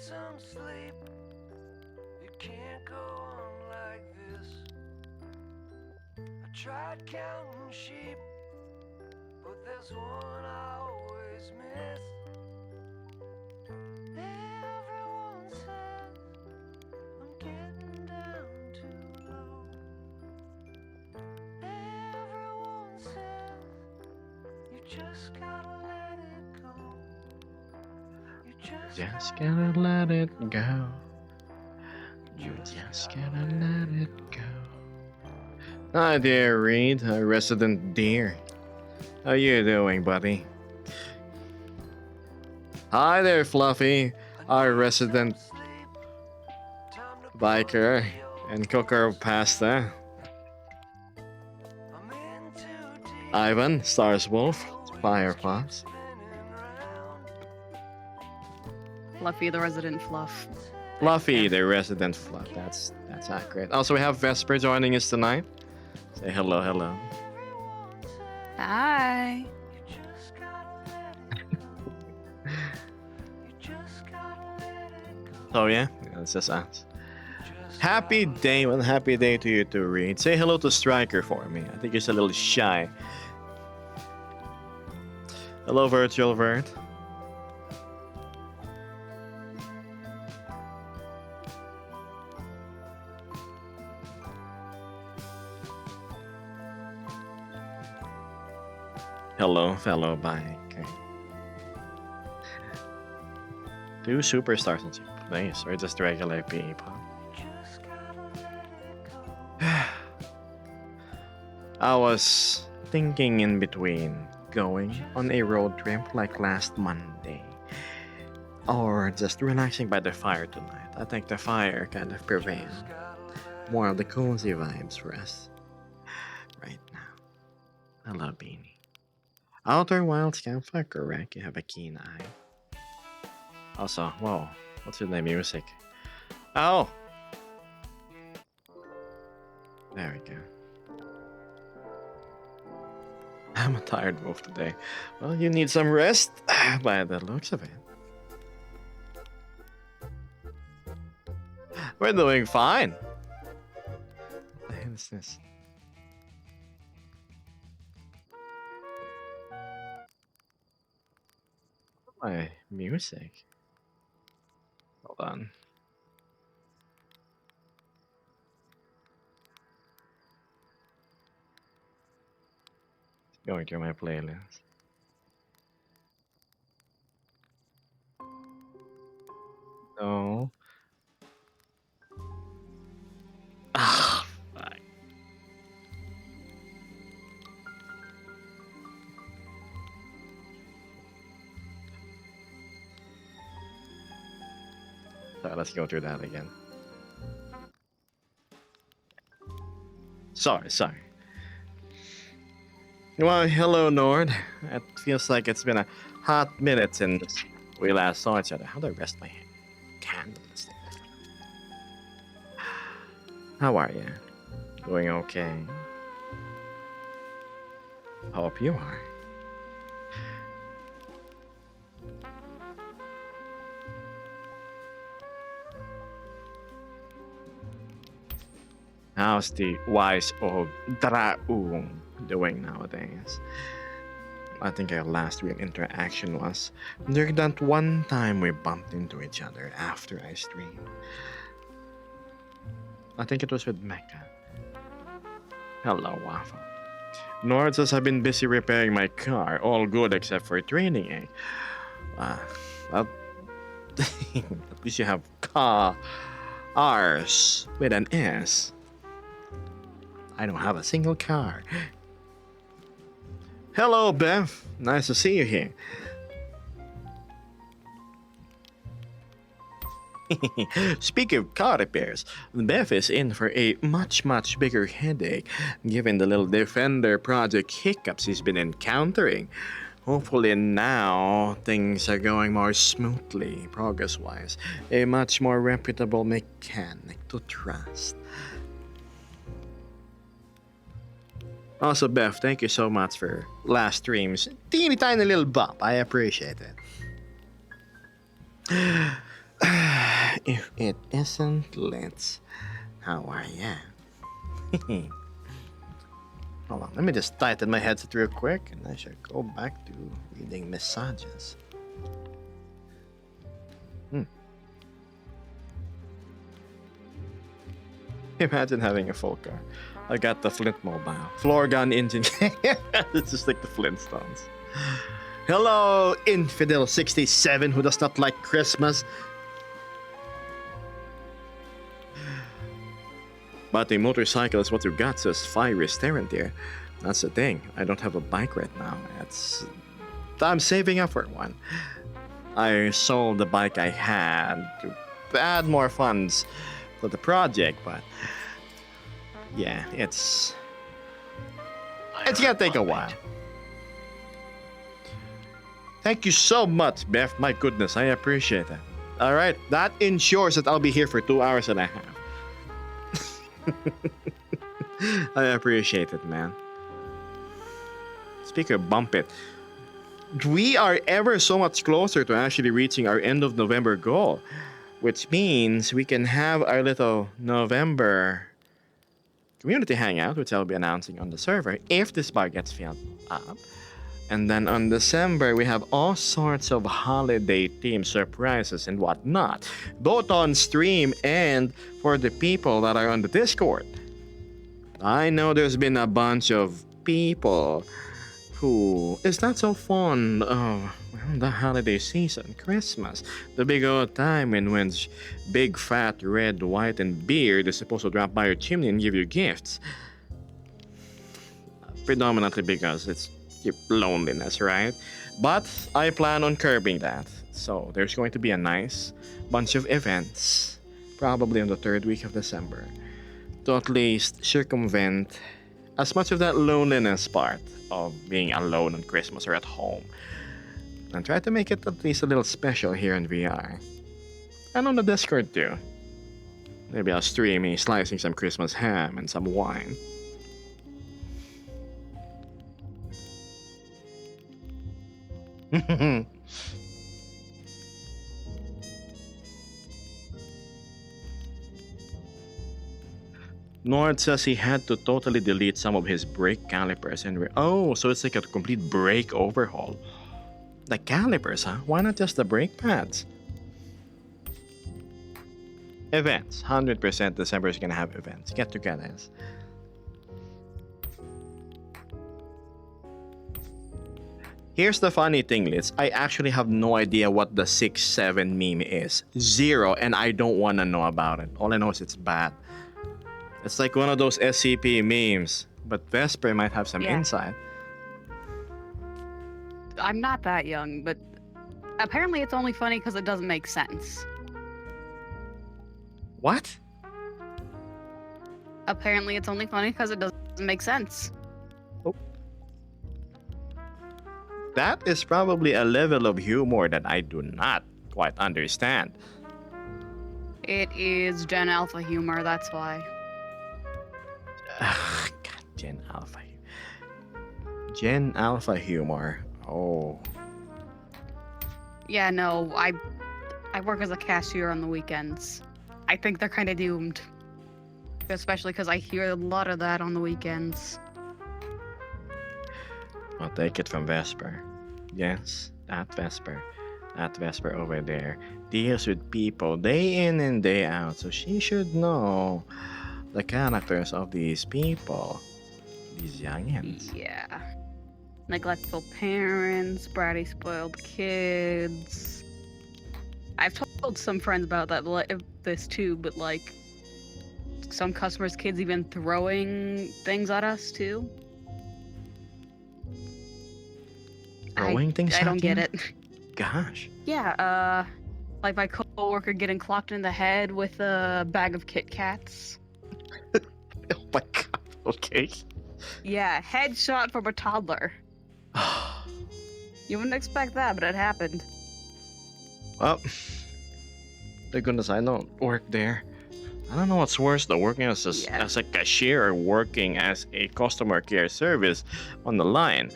some sleep. You can't go on like this. I tried counting sheep, but there's one I always miss. Everyone says I'm getting down too low. Everyone says you just gotta let it go. You Just gotta let it go. You just gotta let it go. Hi there, Reed, a resident deer. How you doing, buddy? Hi there, Fluffy, our resident biker and cooker of pasta. Ivan, Stars Wolf, Firefox. Fluffy the resident fluff. Fluffy, the resident fluff. That's accurate. Also, we have Vesper joining us tonight. Say hello, hello. Hi. Oh yeah, that's just us. Happy day, well, happy day to you too, Reed. Say hello to Striker for me. I think he's a little shy. Hello, Virtual Vert. Hello, fellow biker. 2 superstars in 2 plays, or just regular people. I was thinking in between going on a road trip like last Monday or just relaxing by the fire tonight. I think the fire kind of prevailed. More of the cozy vibes for us right now. Hello, Beanie. Outer Wilds campfire, correct. You have a keen eye. Also, whoa, what's with the music? Oh! There we go. I'm a tired wolf today. Well, you need some rest by the looks of it. We're doing fine. What the hell is this? My music. Hold on. Going through my playlist. No. Ah, fuck. So let's go through that again. Sorry. Well, hello, Nord. It feels like it's been a hot minute since we last saw each other. How do I rest my hand on this thing? How are you? Doing okay? Hope you are. How's the wise old Draung doing nowadays? I think our last real interaction was during that one time we bumped into each other after I streamed. I think it was with Mecca. Hello, Waffle. Nord says I've been busy repairing my car. All good except for training, eh? Well, at least you have cars with an S. I don't have a single car. Hello, Beth. Nice to see you here. Speaking of car repairs, Beth is in for a much bigger headache given the little Defender project hiccups he's been encountering. Hopefully now things are going more smoothly progress-wise. A much more reputable mechanic to trust. Also, Beth, thank you so much for last stream's teeny tiny little bump. I appreciate it. If it isn't Litz, how are ya? Hold on, let me just tighten my headset real quick and I shall go back to reading messages. Imagine having a full car. I got the Flint Mobile. Floor gun engine. It's just like the Flintstones. Hello, Infidel67 who does not like Christmas. But a motorcycle is what you got, says Fiery Staring there. That's the thing. I don't have a bike right now. I'm saving up for one. I sold the bike I had to add more funds for the project, but yeah, it's gonna take a while. Thank you so much, Beth. My goodness, I appreciate that. All right, that ensures that I'll be here for 2 hours and a half. I appreciate it, man. Speaker, bump it. We are ever so much closer to actually reaching our end of November goal, which means we can have our little November community hangout, which I'll be announcing on the server if this bar gets filled up. And then on December, we have all sorts of holiday themed surprises and whatnot, both on stream and for the people that are on the Discord. I know there's been a bunch of people who is not so fond of the holiday season, Christmas, the big old time in which big fat red, white, and beard is supposed to drop by your chimney and give you gifts. Predominantly because it's your loneliness, right? But I plan on curbing that. So there's going to be a nice bunch of events, probably on the 3rd week of December, to at least circumvent as much of that loneliness part of being alone on Christmas or at home. And try to make it at least a little special here in VR. And on the Discord too. Maybe I'll stream me slicing some Christmas ham and some wine. Nord says he had to totally delete some of his brake calipers and oh, so it's like a complete brake overhaul. The calipers, huh? Why not just the brake pads? Events. 100% December is gonna have events. Get-togethers. Here's the funny thing, Liz. I actually have no idea what the 6-7 meme is. Zero, and I don't want to know about it. All I know is it's bad. It's like one of those SCP memes, but Vesper might have some insight. I'm not that young, but apparently it's only funny because it doesn't make sense. What? Apparently it's only funny because it doesn't make sense. That is probably a level of humor that I do not quite understand. It is Gen Alpha humor, that's why. God, Gen Alpha. Gen Alpha humor. Oh. Yeah, no, I work as a cashier on the weekends. I think they're kind of doomed. Especially because I hear a lot of that on the weekends. I'll take it from Vesper. Yes, that Vesper. That Vesper over there deals with people day in and day out, so she should know the characters of these people. These youngins. Yeah. Neglectful parents, bratty spoiled kids. I've told some friends about this too, but like some customers' kids even throwing things at us too. Throwing things I at don't get you? it. Gosh. Yeah, like my coworker getting clocked in the head with a bag of Kit Kats. Oh my god. Okay. Yeah, headshot from a toddler. You wouldn't expect that, but it happened. Well, thank goodness I don't work there. I don't know what's worse though, working as a cashier or working as a customer care service on the line.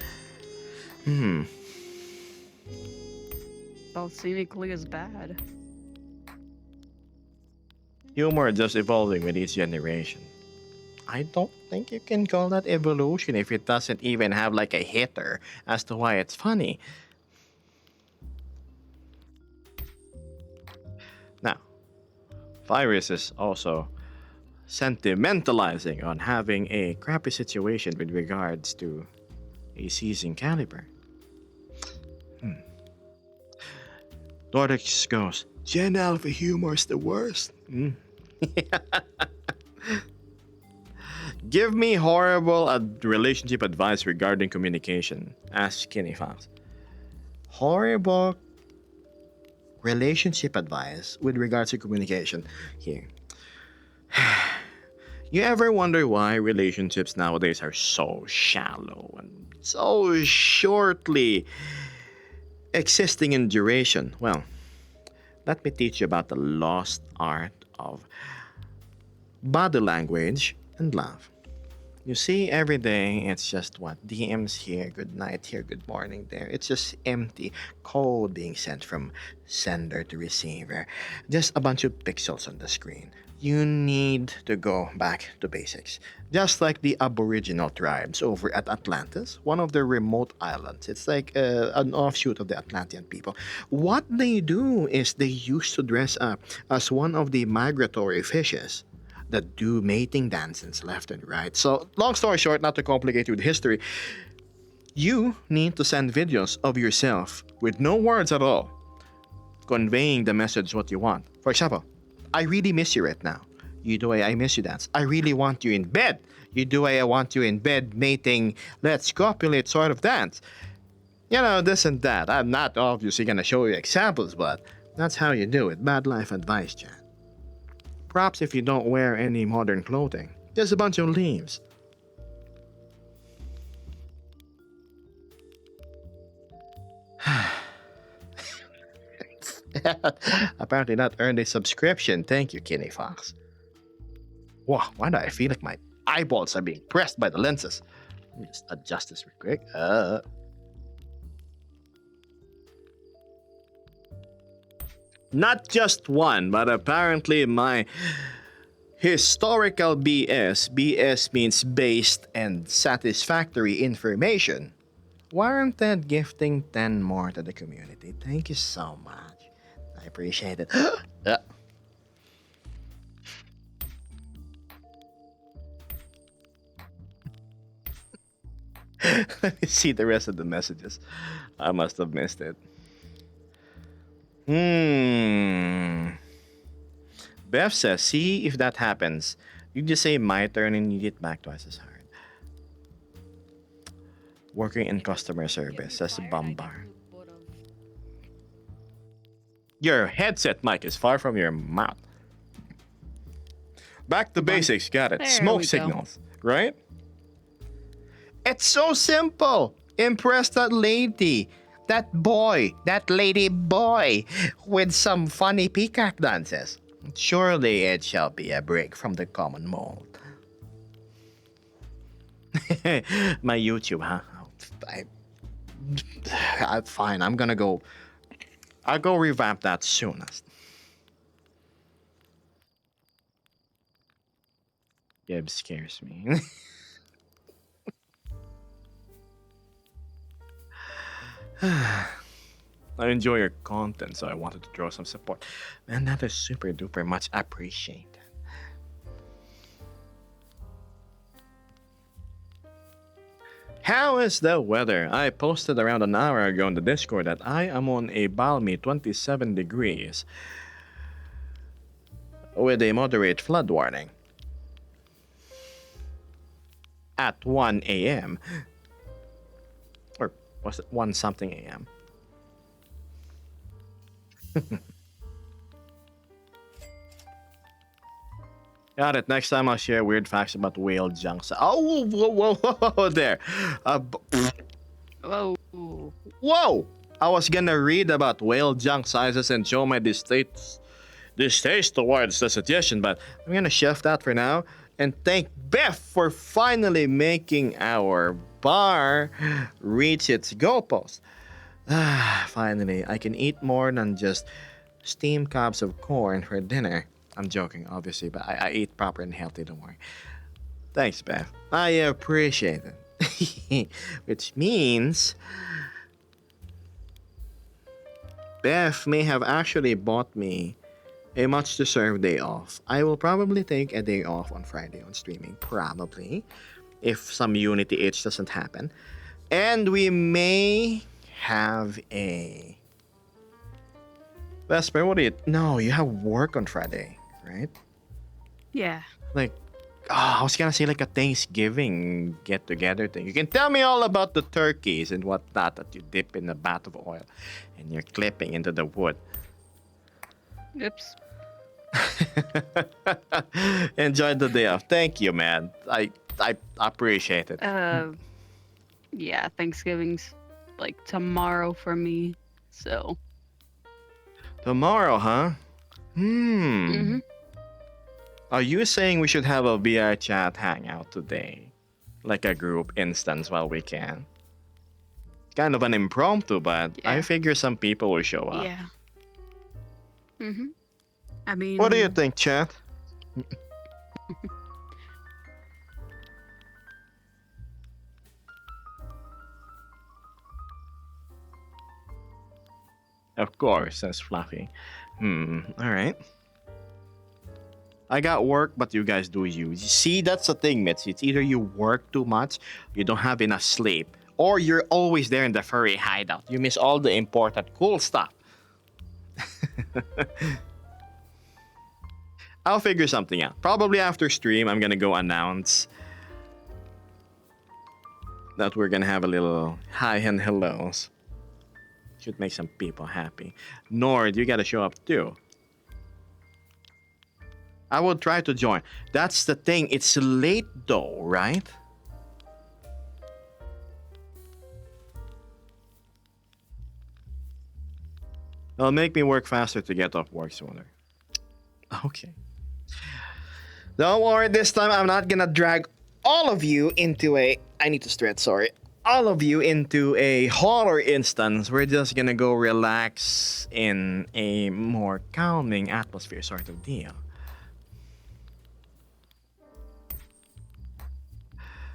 Both seem equally as bad. Humor just evolving with each generation. I don't think you can call that evolution if it doesn't even have like a hitter as to why it's funny. Now, Virus is also sentimentalizing on having a crappy situation with regards to a seizing caliber. Dorix goes, Gen Alpha humor's the worst. Give me horrible relationship advice regarding communication, asks Skinny Fox. Horrible relationship advice with regards to communication. Here. You ever wonder why relationships nowadays are so shallow and so shortly existing in duration? Well, let me teach you about the lost art of body language and love. You see, every day it's just what? DMs here, good night here, good morning there. It's just empty code being sent from sender to receiver. Just a bunch of pixels on the screen. You need to go back to basics. Just like the Aboriginal tribes over at Atlantis, one of the remote islands. It's like an offshoot of the Atlantean people. What they do is they used to dress up as one of the migratory fishes that do mating dances left and right. So, long story short, not to complicate with history, you need to send videos of yourself with no words at all, conveying the message what you want. For example, I really miss you right now. You do I miss you dance. I really want you in bed. You do I want you in bed mating, let's copulate sort of dance. You know, this and that. I'm not obviously gonna show you examples, but that's how you do it. Bad life advice, chat. Props if you don't wear any modern clothing. Just a bunch of leaves. Apparently not earned a subscription. Thank you, Kenny Fox. Wow, why do I feel like my eyeballs are being pressed by the lenses? Let me just adjust this real quick. Not just one, but apparently my historical BS. BS means based and satisfactory information. Warranted gifting 10 more to the community. Thank you so much. I appreciate it. Yeah. Let me see the rest of the messages. I must have missed it. Beth says, see if that happens. You just say my turn and you get back twice as hard. Working in customer service, says Bumbar. Your headset mic is far from your mouth. Back to basics, got it. There Smoke we go. signals, right? It's so simple. Impress that lady, that boy, that lady boy with some funny peacock dances. Surely it shall be a break from the common mold. My YouTube, huh? Fine, I'm gonna go. I'll go revamp that soonest. Gib scares me. I enjoy your content, so I wanted to draw some support. Man, that is super duper much appreciated. How is the weather? I posted around an hour ago on the Discord that I am on a balmy 27 degrees with a moderate flood warning at 1 a.m. Or was it 1 something a.m.? Got it. Next time I'll share weird facts about whale junk. Oh, whoa, there. Whoa. Whoa! I was gonna read about whale junk sizes and show my distaste towards the suggestion, but I'm gonna shelf that for now. And thank Beth for finally making our bar reach its goalpost. Finally, I can eat more than just steamed cobs of corn for dinner. I'm joking, obviously, but I eat proper and healthy, don't worry. Thanks, Beth. I appreciate it. Which means Beth may have actually bought me a much deserved day off. I will probably take a day off on Friday on streaming, probably, if some Unity H doesn't happen. And we may have a Vesper, what do you? No, you have work on Friday, right? Yeah. Like, I was gonna say like a Thanksgiving get together thing. You can tell me all about the turkeys and whatnot that you dip in a bath of oil and you're clipping into the wood. Oops. Enjoy the day off. Thank you, man. I appreciate it. Yeah, Thanksgiving's like tomorrow for me. So. Tomorrow, huh? Mhm. Are you saying we should have a VR chat hangout today? Like a group instance while we can? Kind of an impromptu, but I Yeah. figure some people will show up. Yeah. Mhm. I mean. What do you think, chat? Of course, says Fluffy. Alright. I got work, but you guys do you. See, that's the thing, Mitzi. It's either you work too much, you don't have enough sleep, or you're always there in the furry hideout. You miss all the important, cool stuff. I'll figure something out. Probably after stream, I'm gonna go announce that we're gonna have a little hi and hellos. Should make some people happy. Nord, you gotta show up too. I will try to join. That's the thing. It's late though, right? It'll make me work faster to get off work sooner. Okay. Don't worry, this time I'm not gonna drag all of you into a. I need to stretch, sorry. All of you into a horror instance. We're just gonna go relax in a more calming atmosphere sort of deal.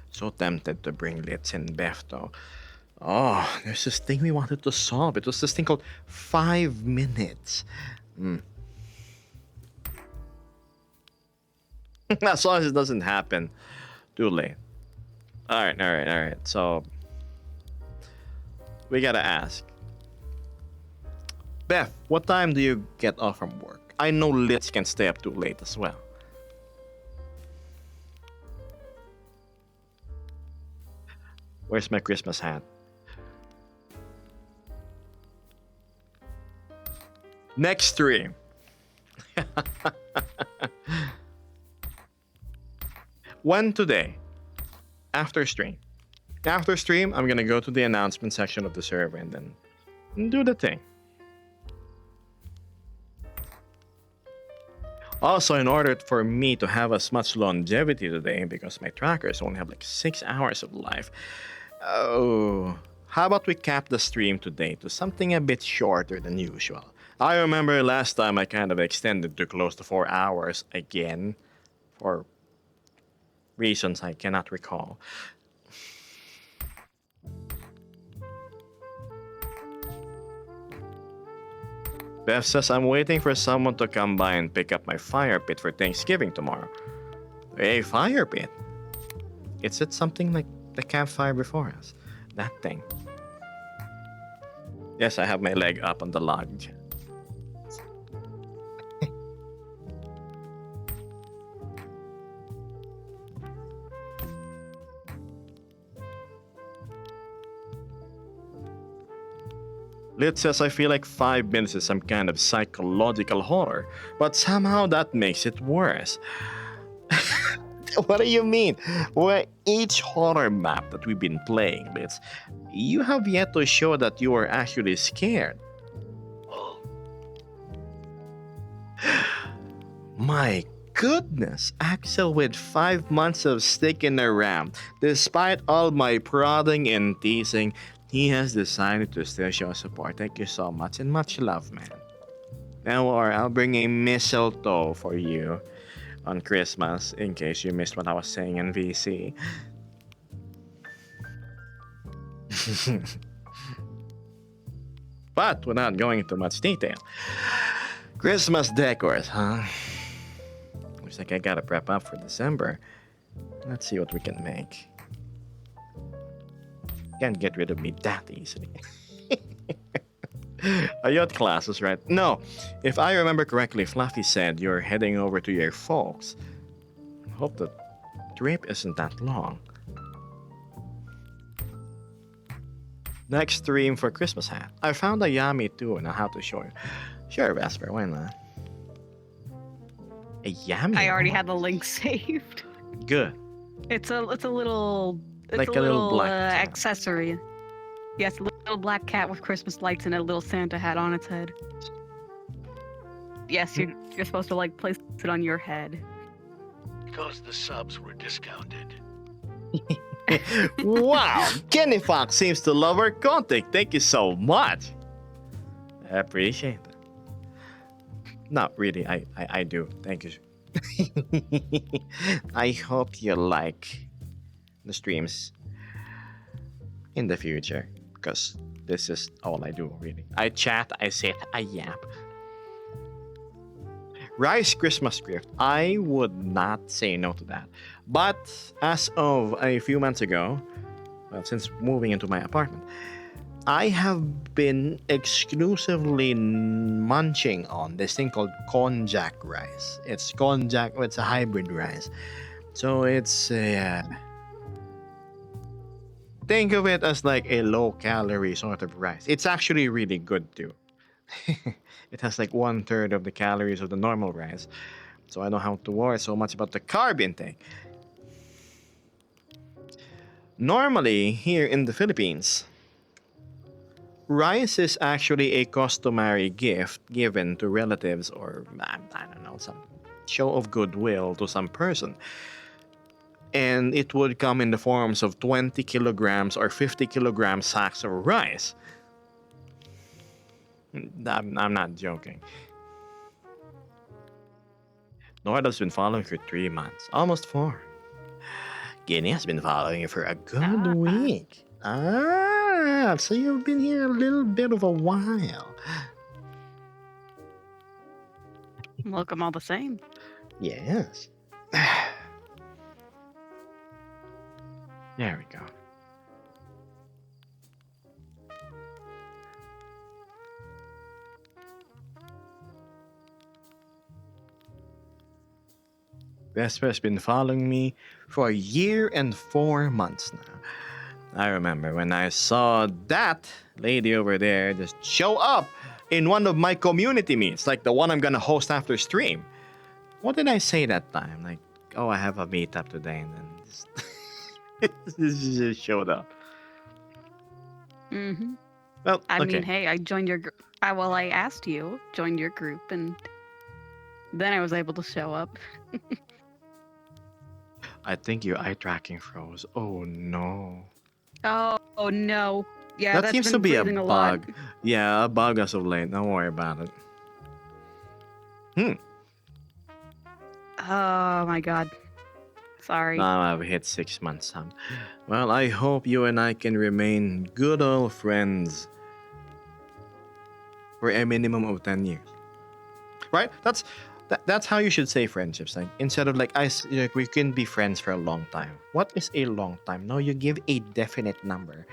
So tempted to bring Litz and Beth though. Oh, there's this thing we wanted to solve. It was this thing called 5 minutes. As long as it doesn't happen too late. Alright. So we gotta ask. Beth, what time do you get off from work? I know Litz can stay up too late as well. Where's my Christmas hat? Next stream. When today? After stream. After stream, I'm gonna go to the announcement section of the server and then do the thing. Also, in order for me to have as much longevity today, because my trackers only have like 6 hours of life, oh, how about we cap the stream today to something a bit shorter than usual? I remember last time I kind of extended to close to 4 hours again, for reasons I cannot recall. Beth says I'm waiting for someone to come by and pick up my fire pit for Thanksgiving tomorrow. A fire pit? It's something like the campfire before us. That thing. Yes, I have my leg up on the log. Lit says I feel like 5 minutes is some kind of psychological horror, but somehow that makes it worse. What do you mean? Well, each horror map that we've been playing, Litz, you have yet to show that you are actually scared. My goodness, Axel with 5 months of sticking around. Despite all my prodding and teasing, he has decided to still show support. Thank you so much and much love, man. Or I'll bring a mistletoe for you on Christmas in case you missed what I was saying in VC. But without going into much detail, Christmas decors, huh? Looks like I gotta prep up for December. Let's see what we can make. Can't get rid of me that easily. A yacht classes, right? No, if I remember correctly, Fluffy said you're heading over to your folks. I hope the trip isn't that long. Next stream for Christmas hat. I found a Yami too and I'll have to show you. Sure, Vesper, why not? A Yami? I already hat? had the link saved. Good. It's a little Like a little black cat. accessory. Yes, a little black cat with Christmas lights and a little Santa hat on its head. Yes, you're supposed to like place it on your head. Because the subs were discounted. Wow, Kenny Fox seems to love our content. Thank you so much. I appreciate it. Not really, I do. Thank you. I hope you like the streams in the future because this is all I do really. I chat, I sit, I yap. Rice Christmas gift. I would not say no to that. But as of a few months ago, well, since moving into my apartment, I have been exclusively munching on this thing called konjac rice. It's konjac, it's a hybrid rice. So it's think of it as like a low calorie sort of rice. It's actually really good too. It has like 1/3 of the calories of the normal rice. So I don't have to worry so much about the carb intake. Normally, here in the Philippines, rice is actually a customary gift given to relatives or, I don't know, some show of goodwill to some person. And it would come in the forms of 20 kilograms or 50 kilogram sacks of rice. I'm not joking. Norda's been following for 3 months, almost 4. Guinea has been following you for a good week. So you've been here a little bit of a while. Welcome all the same. Yes. There we go. Vesper has been following me for a year and 4 months now. I remember when I saw that lady over there just show up in one of my community meets, like the one I'm gonna host after stream. What did I say that time? Like, oh, I have a meetup today, and then she just showed up. Mm-hmm. Well, I okay. mean, hey, I joined your group. I asked you, joined your group, and then I was able to show up. I think your eye tracking froze. Oh no. Oh no. Yeah, That that's seems been to be a freezing lot. bug. Yeah, a bug as of late. Don't worry about it. Oh my god. Sorry. Now I've hit 6 months. Well, I hope you and I can remain good old friends for a minimum of 10 years. Right? That's how you should say friendships. Like instead of like we can be friends for a long time. What is a long time? No, you give a definite number.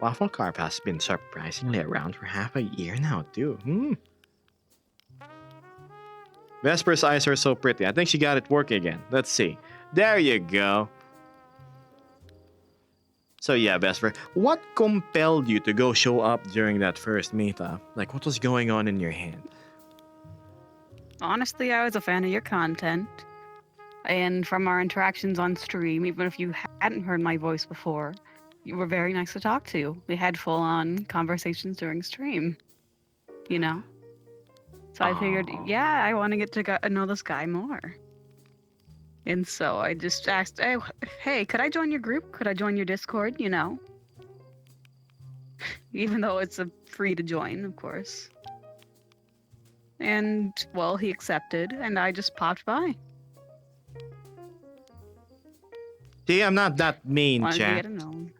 Waffle Carp has been surprisingly around for half a year now, too. Vesper's eyes are so pretty. I think she got it working again. Let's see. There you go. So yeah, Vesper, what compelled you to go show up during that first meetup? Like, what was going on in your head? Honestly, I was a fan of your content. And from our interactions on stream, even if you hadn't heard my voice before, you were very nice to talk to. We had full-on conversations during stream. You know? So I figured, Aw. yeah, I want to get to know this guy more. And so I just asked, hey, could I join your group? Could I join your Discord? You know, even though it's free to join, of course. And well, he accepted, and I just popped by. See, I'm not that mean, Wanted to chat. get to know him.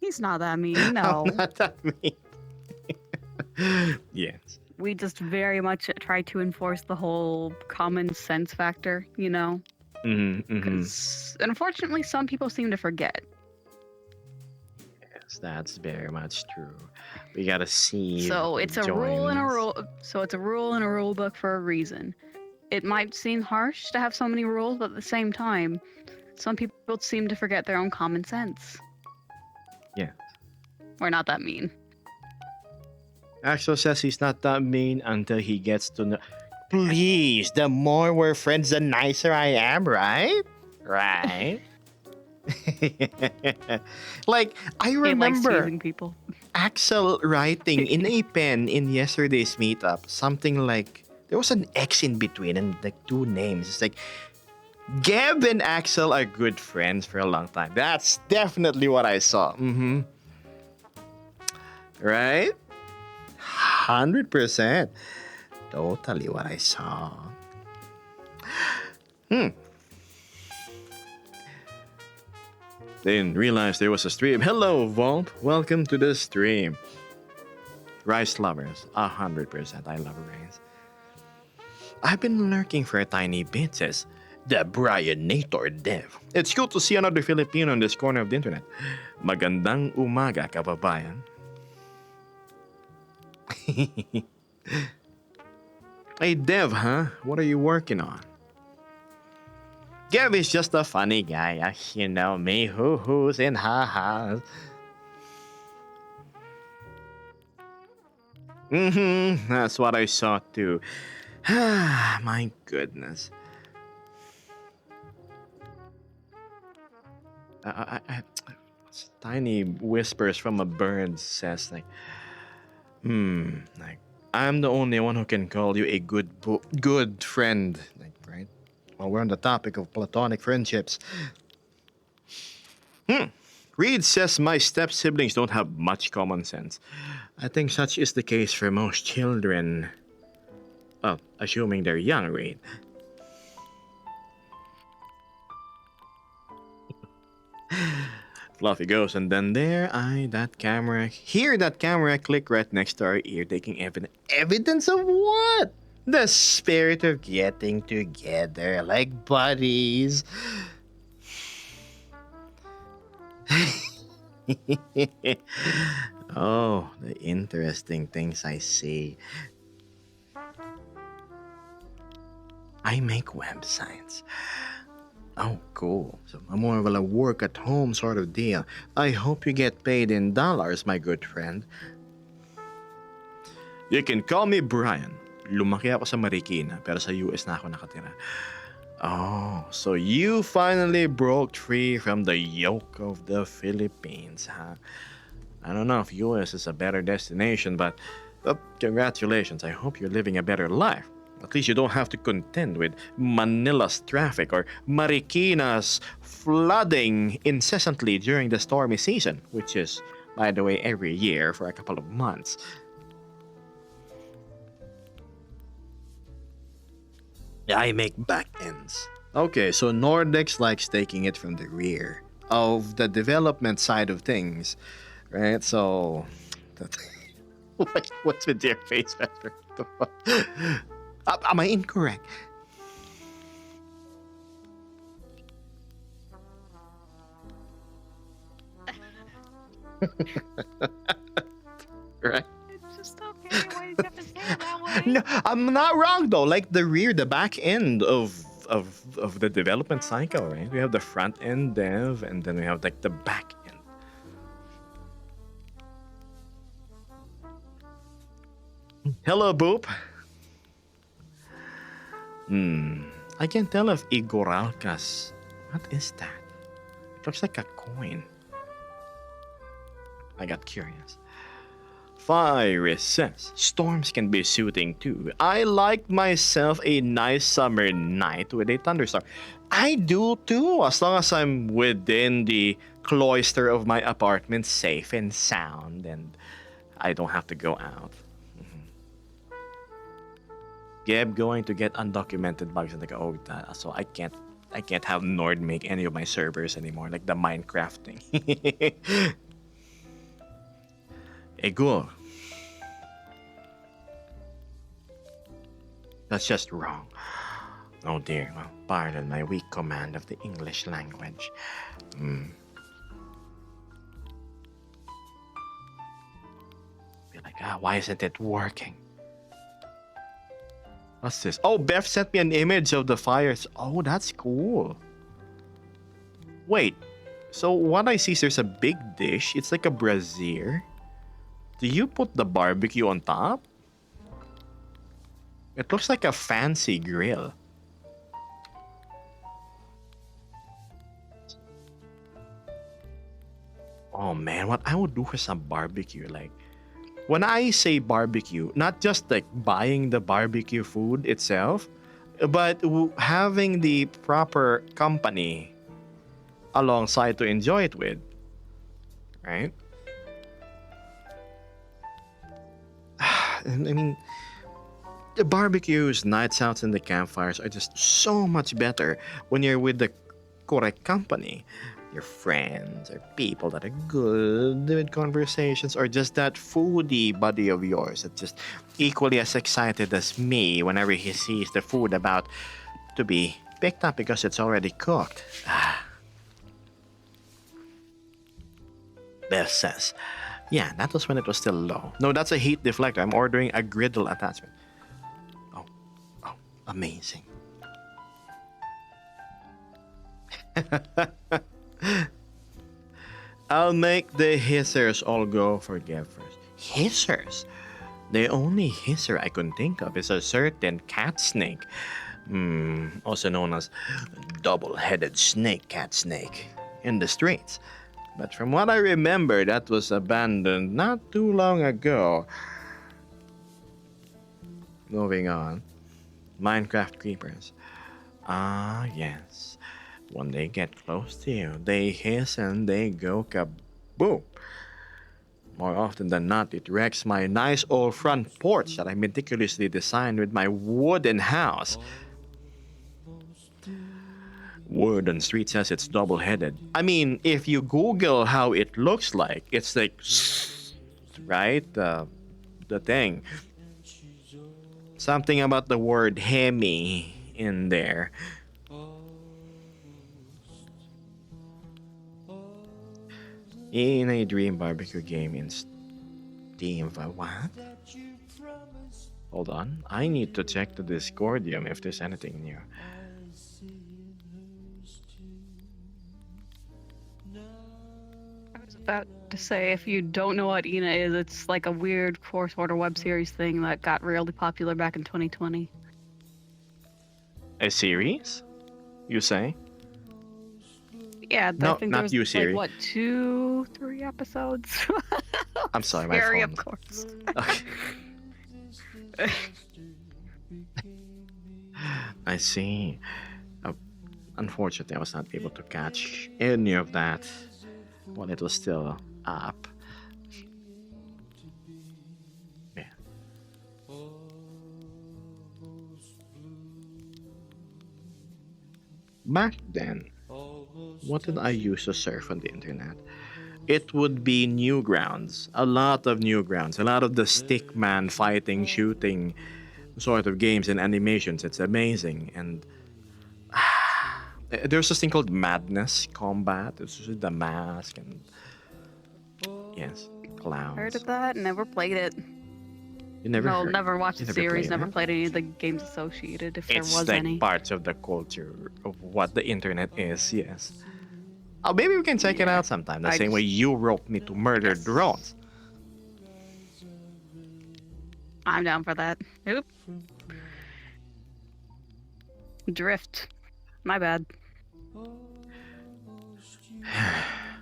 He's not that mean. I'm No, not that mean. Yes. we just very much try to enforce the whole common sense factor. You know, Mm-hmm, mm-hmm. because unfortunately, some people seem to forget. Yes, that's very much true. We gotta see. So who it's a rule in a joins. rule. So it's a rule in a rule book for a reason. It might seem harsh to have so many rules, but at the same time, some people seem to forget their own common sense. Yeah. We're not that mean. Axel says he's not that mean until he gets to know. Please, the more we're friends, the nicer I am, right? Right? Like, I He likes remember teasing people. Axel writing in a pen in yesterday's meetup something like there was an X in between and like two names. It's like Gab and Axel are good friends for a long time. That's definitely what I saw. Mm-hmm. Right? 100%. Totally what I saw. Didn't realize there was a stream. Hello, Volp. Welcome to the stream. Rice lovers, 100%. I love rice. I've been lurking for a tiny bit, says the Brianator Dev. It's good to see another Filipino in this corner of the internet. Magandang umaga, kababayan. Hey, Dev, huh? What are you working on? Gav is just a funny guy. You know me, hoo-hoos and ha-has. That's what I saw too. My goodness. Tiny whispers from a bird says like, like I'm the only one who can call you a good friend, like, right? Well, we're on the topic of platonic friendships. Reed says my step siblings don't have much common sense. I think such is the case for most children. Well, assuming they're young, Reed. Fluffy goes, and then hear that camera click right next to our ear, taking evidence of what? The spirit of getting together like buddies. Oh, the interesting things I see. I make websites. Oh, cool. So more of a work at home sort of deal. I hope you get paid in dollars, my good friend. You can call me Brian. Lumaki ako sa Marikina, pero sa US na ako nakatira. Oh, so you finally broke free from the yoke of the Philippines, huh? I don't know if US is a better destination, but congratulations. I hope you're living a better life. At least you don't have to contend with Manila's traffic or Marikina's flooding incessantly during the stormy season, which is, by the way, every year for a couple of months. I make backends. Okay, so Nordex likes taking it from the rear of the development side of things, right? So, what's with your face, Pastor? Am I incorrect? Right? It's just okay. Why do you have to say it that way? No, I'm not wrong though. Like the rear, the back end of the development cycle, right? We have the front end dev, and then we have like the back end. Hello, Boop. I can tell if Igoralcas. What is that? It looks like a coin. I got curious. Fire says storms can be soothing too. I like myself a nice summer night with a thunderstorm. I do too, as long as I'm within the cloister of my apartment, safe and sound, and I don't have to go out. Geb going to get undocumented bugs in the code, so I can't have Nord make any of my servers anymore, like the Minecraft thing. Egul. That's just wrong. Oh dear, well, pardon my weak command of the English language. Be like, why isn't it working? What's this? Oh, Beth sent me an image of the fires. Oh, that's cool. Wait, so what I see is there's a big dish. It's like a brazier. Do you put the barbecue on top? It looks like a fancy grill. Oh man, what I would do for some barbecue, like when I say barbecue, not just like buying the barbecue food itself, but having the proper company alongside to enjoy it with, right? I mean, the barbecues, nights out, and the campfires are just so much better when you're with the correct company. Your friends or people that are good with conversations, or just that foodie buddy of yours that's just equally as excited as me whenever he sees the food about to be picked up because it's already cooked. Beth says, yeah, that was when it was still low. No, that's a heat deflector. I'm ordering a griddle attachment. Oh, amazing. I'll make the hissers all go for Gev first. Hissers? The only hisser I can think of is a certain cat snake. Also known as double-headed cat snake in the streets. But from what I remember, that was abandoned not too long ago. Moving on. Minecraft creepers. Ah, yes. When they get close to you, they hiss and they go kaboom. More often than not, it wrecks my nice old front porch that I meticulously designed with my wooden house. Word on street says it's double-headed. I mean, if you Google how it looks like, it's like, right? The thing. Something about the word hemi in there. In a dream barbecue game in Steam. What? Hold on. I need to check the Discordium if there's anything new. I was about to say, if you don't know what Ina is, it's like a weird Force Order web series thing that got really popular back in 2020. A series? You say? Yeah, No, I think not there was you, like, Siri. what, 2-3 episodes? I'm sorry, my Siri, phone. of course. Okay. I see. Unfortunately, I was not able to catch any of that when it was still up. Yeah. Back then, what did I use to surf on the internet? It would be Newgrounds. A lot of Newgrounds. A lot of the stickman fighting, shooting sort of games and animations. It's amazing. And there's this thing called Madness Combat. It's just the mask and yes, clowns. Heard of that? Never played it. You never No, heard? never watched You the never series, played never it? played any of the games associated, if there It's was like any. parts of the culture of what the internet is. Yes. Oh, maybe we can check it out sometime. The I same way you roped me to murder Yes. drones. I'm down for that. Oop. Drift. My bad.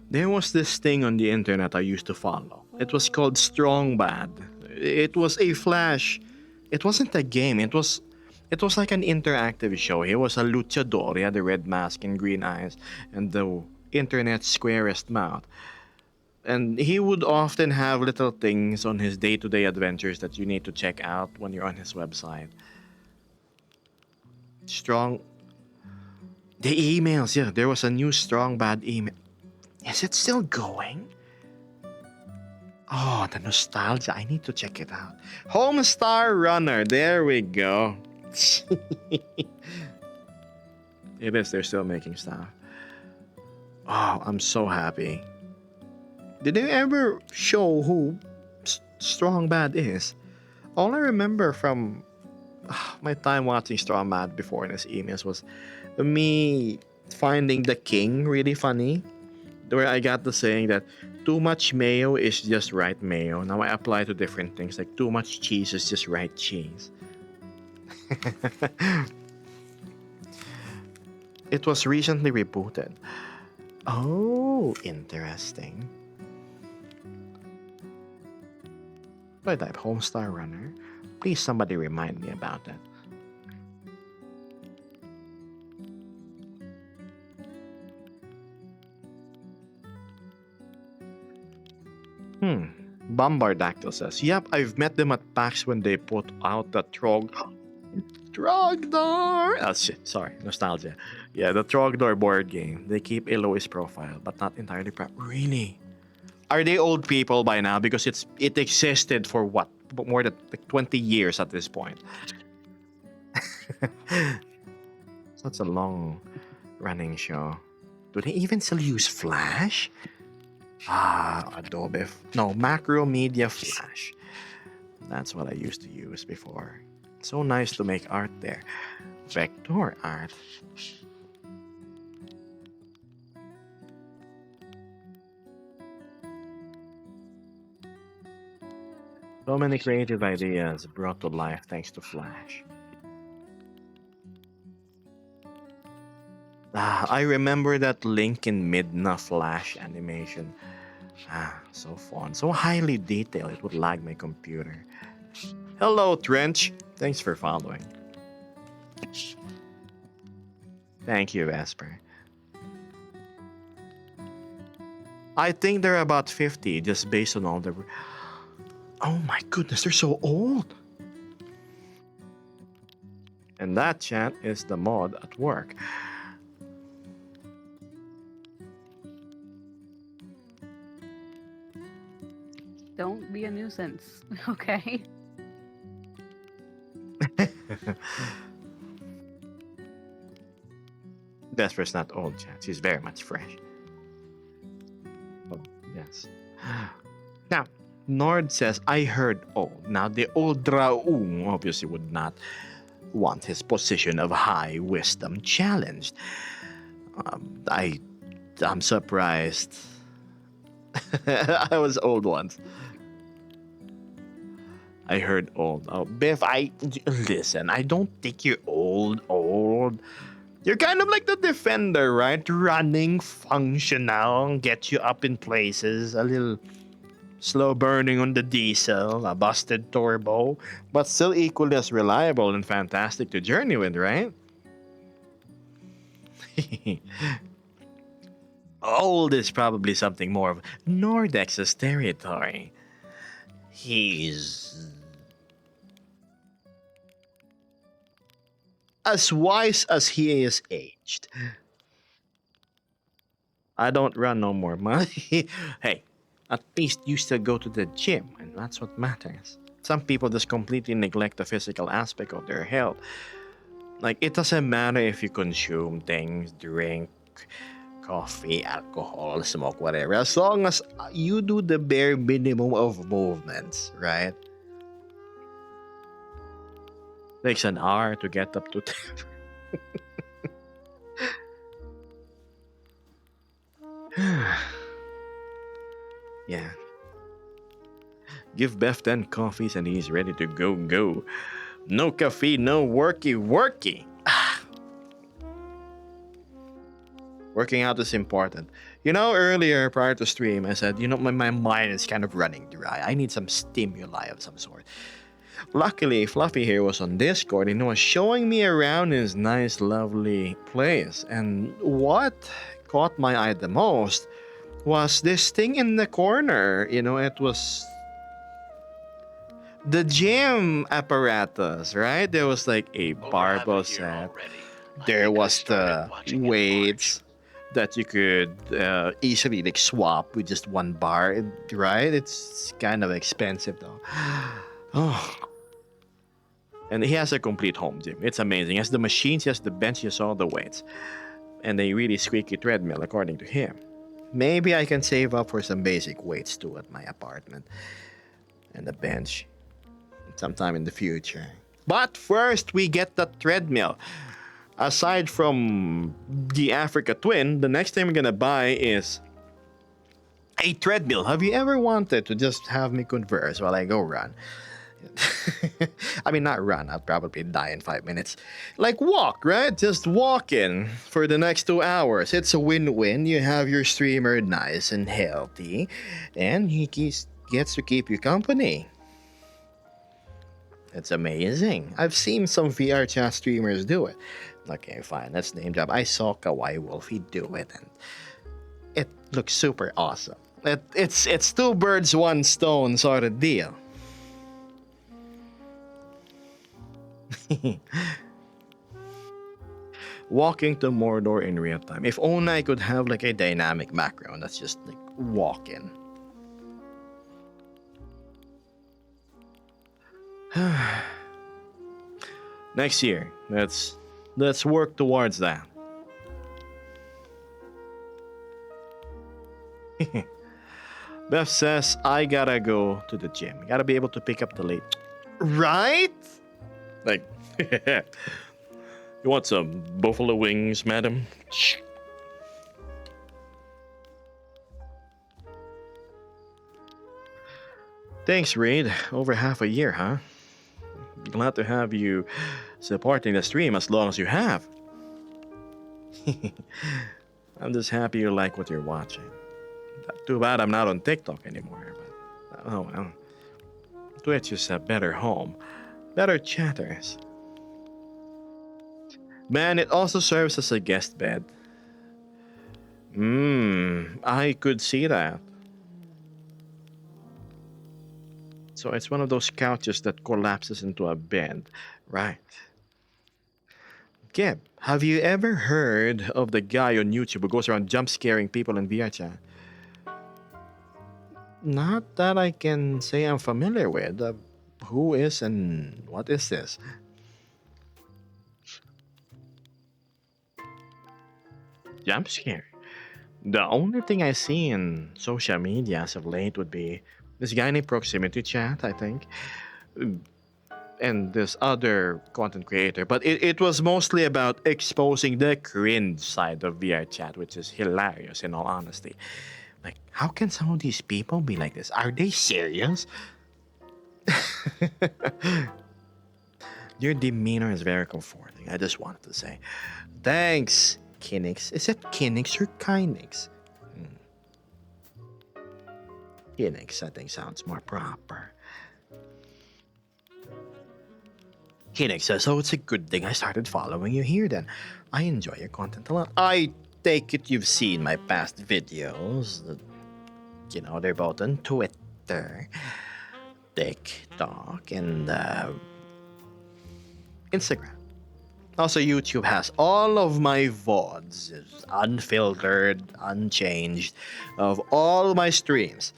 There was this thing on the internet I used to follow. It was called Strong Bad. It was a flash. It wasn't a game. It was like an interactive show. He was a luchador. He had a red mask and green eyes and the internet's squarest mouth. And he would often have little things on his day-to-day adventures that you need to check out when you're on his website. Strong the emails, yeah, there was a new Strong Bad email. Is it still going? Oh, the nostalgia. I need to check it out. Homestar Runner. There we go. It is. They're still making stuff. Oh, I'm so happy. Did they ever show who Strong Bad is? All I remember from my time watching Strong Bad before in his emails was me finding the king really funny. Where I got the saying that too much mayo is just right mayo. Now I apply to different things like too much cheese is just right cheese. It was recently rebooted. Oh, interesting. Do I type Homestar Runner? Please somebody remind me about that. Bombardactyl says, yep, I've met them at PAX when they put out the Trogdor! Oh, shit, sorry, nostalgia. Yeah, the Trogdor board game. They keep a lowest profile, but not entirely Really? Are they old people by now? Because it existed for what? More than like 20 years at this point. Such a long running show. Do they even still use Flash? Adobe. No, Macromedia Flash. That's what I used to use before. So nice to make art there. Vector art. So many creative ideas brought to life thanks to Flash. I remember that Link in Midna Flash animation. So fun. So highly detailed, it would lag my computer. Hello, Trench. Thanks for following. Thank you, Vesper. I think they're about 50, just based on all the... Oh my goodness, they're so old. And that, chat, is the mod at work. Don't be a nuisance, okay? Vesper's not old, chat. She's very much fresh. Oh, yes. Now, Nord says, I heard, now the old Raung obviously would not want his position of high wisdom challenged. I'm surprised. I was old once. I heard old. Oh, Biff, listen, I don't think you're old. You're kind of like the Defender, right? Running, functional, get you up in places, a little slow burning on the diesel, a busted turbo, but still equally as reliable and fantastic to journey with, right? Old is probably something more of Nordex's territory. He's as wise as he is aged. I don't run no more, man. Hey, at least you still go to the gym, and that's what matters. Some people just completely neglect the physical aspect of their health. Like, it doesn't matter if you consume things, drink coffee, alcohol, smoke, whatever. As long as you do the bare minimum of movements, right? Takes an hour to get up to 10. Yeah. Give Beth 10 coffees and he's ready to go. No coffee, no worky. Working out is important. You know, earlier prior to stream, I said, my mind is kind of running dry. I need some stimuli of some sort. Luckily, Fluffy here was on Discord and he was showing me around his nice, lovely place. And what caught my eye the most was this thing in the corner. It was the gym apparatus, right? There was like a Over half a barbell year set. already. I There think I was started the watching in weights that you could easily like swap with just one bar, right? It's kind of expensive though. Oh. And he has a complete home gym. It's amazing. He has the machines, he has the bench, he has all the weights. And a really squeaky treadmill, according to him. Maybe I can save up for some basic weights too at my apartment. And a bench. Sometime in the future. But first, we get the treadmill. Aside from the Africa Twin, the next thing we're gonna buy is a treadmill. Have you ever wanted to just have me converse while I go run? I mean, not run. I'll probably die in 5 minutes. Like walk, right? Just walk in for the next 2 hours. It's a win-win. You have your streamer nice and healthy, and he gets to keep you company. It's amazing. I've seen some VR chat streamers do it. Okay, fine. Let's name drop. I saw Kawaii Wolfie do it, and it looks super awesome. It's two birds, one stone sort of deal. Walking to Mordor in real time. If only I could have like a dynamic background that's just like walking. Next year, let's work towards that. Beth says I gotta go to the gym. Gotta be able to pick up the late. Right? Like, you want some buffalo wings, madam? Thanks, Reed. Over half a year, huh? Glad to have you supporting the stream as long as you have. I'm just happy you like what you're watching. Too bad I'm not on TikTok anymore, but oh well. Twitch is a better home. Better chatters. Man, it also serves as a guest bed. I could see that. So it's one of those couches that collapses into a bed, right? Gib, have you ever heard of the guy on YouTube who goes around jump scaring people in VR chat? Not that I can say I'm familiar with. Who is and what is this? Jump scare. The only thing I see in social media as of late would be this guy named Proximity Chat, I think, and this other content creator. But it was mostly about exposing the cringe side of VR chat, which is hilarious in all honesty. Like, how can some of these people be like this? Are they serious? Your demeanor is very comforting. I just wanted to say. Thanks, Kinix. Is it Kinix or Kinix? Kinix, I think, sounds more proper. Kinix says, so it's a good thing I started following you here then. I enjoy your content a lot. I take it you've seen my past videos. You know, they're both on Twitter, TikTok, and Instagram. Also, YouTube has all of my VODs, unfiltered, unchanged, of all my streams.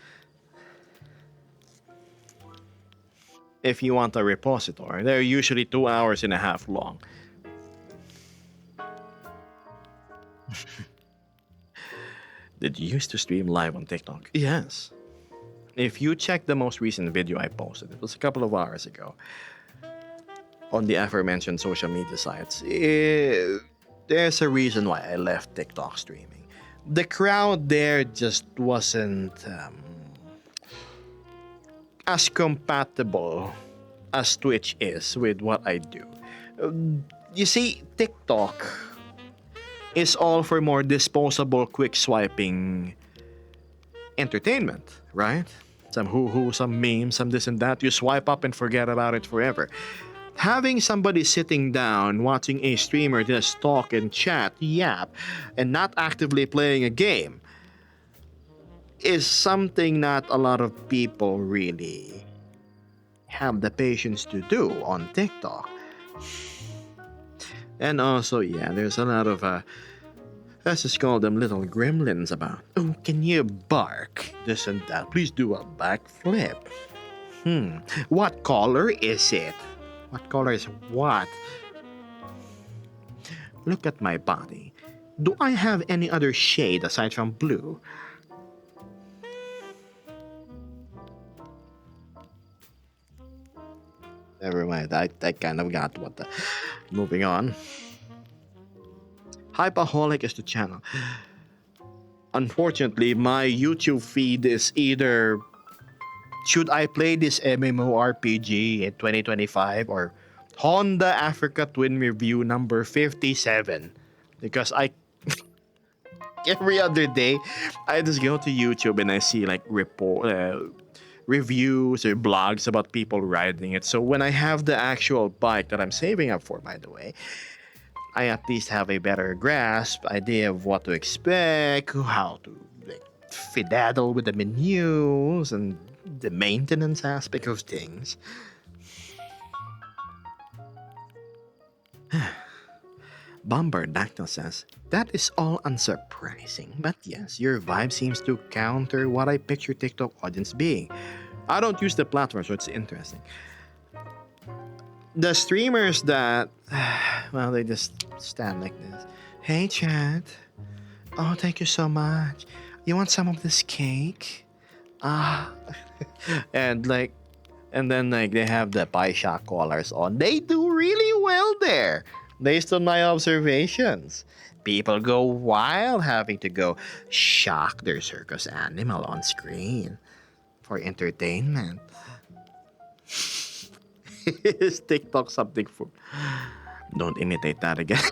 If you want a repository, they're usually 2.5 hours long. Did you used to stream live on TikTok? Yes. If you check the most recent video I posted, it was a couple of hours ago, on the aforementioned social media sites, there's a reason why I left TikTok streaming. The crowd there just wasn't as compatible as Twitch is with what I do. You see, TikTok is all for more disposable, quick swiping entertainment, right? Some hoo-hoo, some memes, some this and that. You swipe up and forget about it forever. Having somebody sitting down watching a streamer just talk and chat, yap, and not actively playing a game is something not a lot of people really have the patience to do on TikTok. And also, yeah, there's a lot of let's just call them little gremlins about. Oh, can you bark? This and that. Please do a backflip. What color is it? What color is what? Look at my body. Do I have any other shade aside from blue? Never mind. I kind of got what the. Moving on. Hypaholic is the channel. Unfortunately, my YouTube feed is either should I play this MMORPG in 2025 or Honda Africa Twin Review number 57. Because I every other day I just go to YouTube and I see like reviews or blogs about people riding it. So when I have the actual bike that I'm saving up for, by the way, I at least have a better grasp idea of what to expect, how to like, fiddle with the menus and the maintenance aspect of things. Bombardactyl says, that is all unsurprising, but yes, your vibe seems to counter what I picture TikTok audience being. I don't use the platform, so it's interesting. The streamers that, well, they just stand like this. Hey, chat. Oh, thank you so much. You want some of this cake? Ah. and then they have the pie shop collars on. They do really well there, based on my observations. People go wild having to go shock their circus animal on screen for entertainment. Is TikTok something for? Don't imitate that again.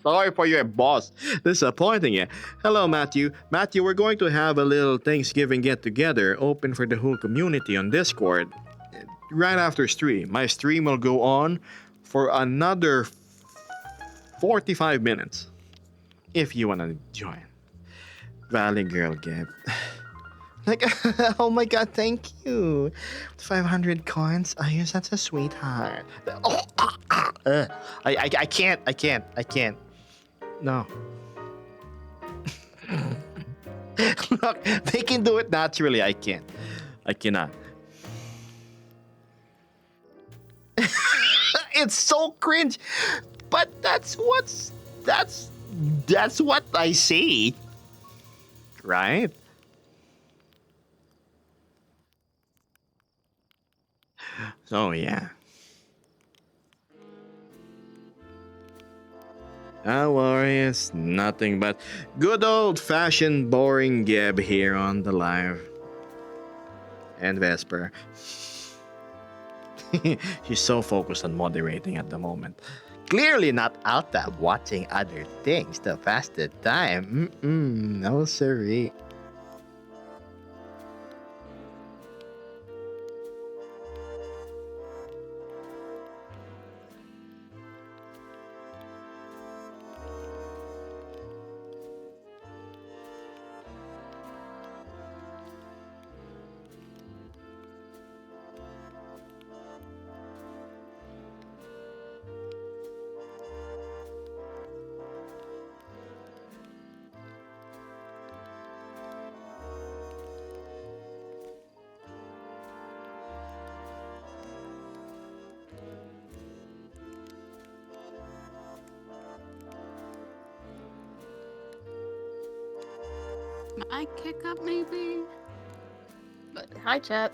Sorry for your boss disappointing you. Hello, Matthew. Matthew, we're going to have a little Thanksgiving get together open for the whole community on Discord right after stream. My stream will go on for another 45 minutes if you want to join. Valley Girl Gab. Like, oh my god, thank you. 500 coins. Oh, you're such a sweetheart. Oh, I can't. No. Look, they can do it naturally. I can't. I cannot. It's so cringe. But that's what I see. Right? So yeah. Don't worry, it's nothing but good old-fashioned boring Geb here on the live. And Vesper. She's so focused on moderating at the moment. Clearly not out there watching other things to pass the time. No siree. I kick up maybe? But hi, chat.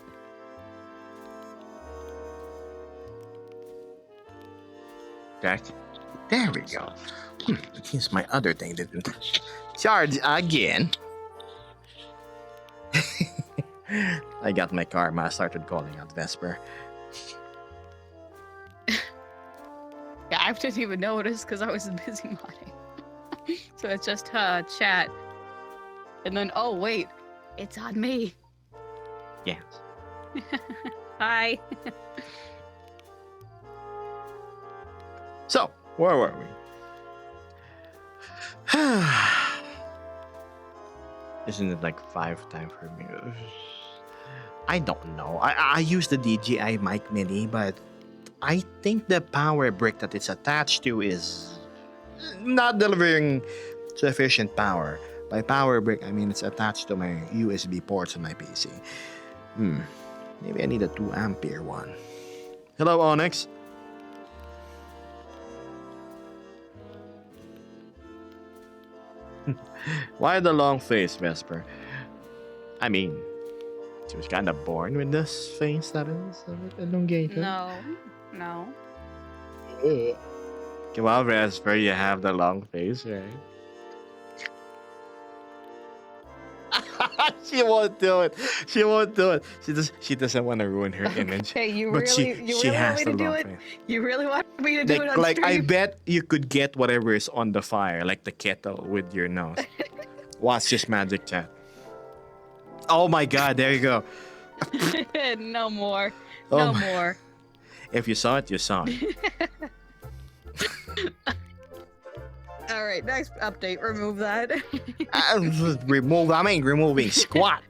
That. There we go. Here's my other thing that didn't charge again. I got my karma. I started calling out Vesper. Yeah, I didn't even notice because I was busy modding. So it's just chat. And then, oh wait, it's on me. Yes. Hi. So, where were we? Isn't it like 5 time for me? I don't know. I use the DJI Mic Mini, but I think the power brick that it's attached to is not delivering sufficient power. By power brick, I mean it's attached to my USB ports on my PC. Maybe I need a 2 ampere one. Hello, Onyx. Why the long face, Vesper? I mean, she was kind of born with this face that is a bit elongated. No. Come on, Vesper, you have the long face, right? She won't do it. She won't do it. She doesn't want to ruin her image. Hey, you But really she has want me the to do long it? face. You really want me to do it on Like I stream? bet you could get whatever is on the fire, like the kettle, with your nose. Watch this magic, chat. Oh my god, there you go. No more. Oh No my- more. If you saw it, you saw it. All right, next update. Remove that. Removing squat.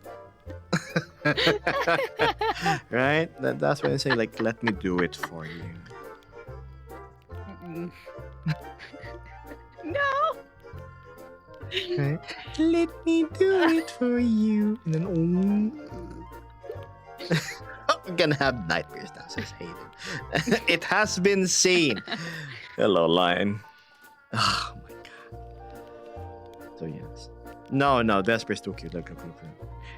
Right? That's what I say. Like, let me do it for you. Mm. No. Right? Let me do it for you. And then, I'm gonna have nightmares now, says Hayden. It has been seen. Hello, Lion. Oh my god. So yes. No, Vesper's too cute. Look.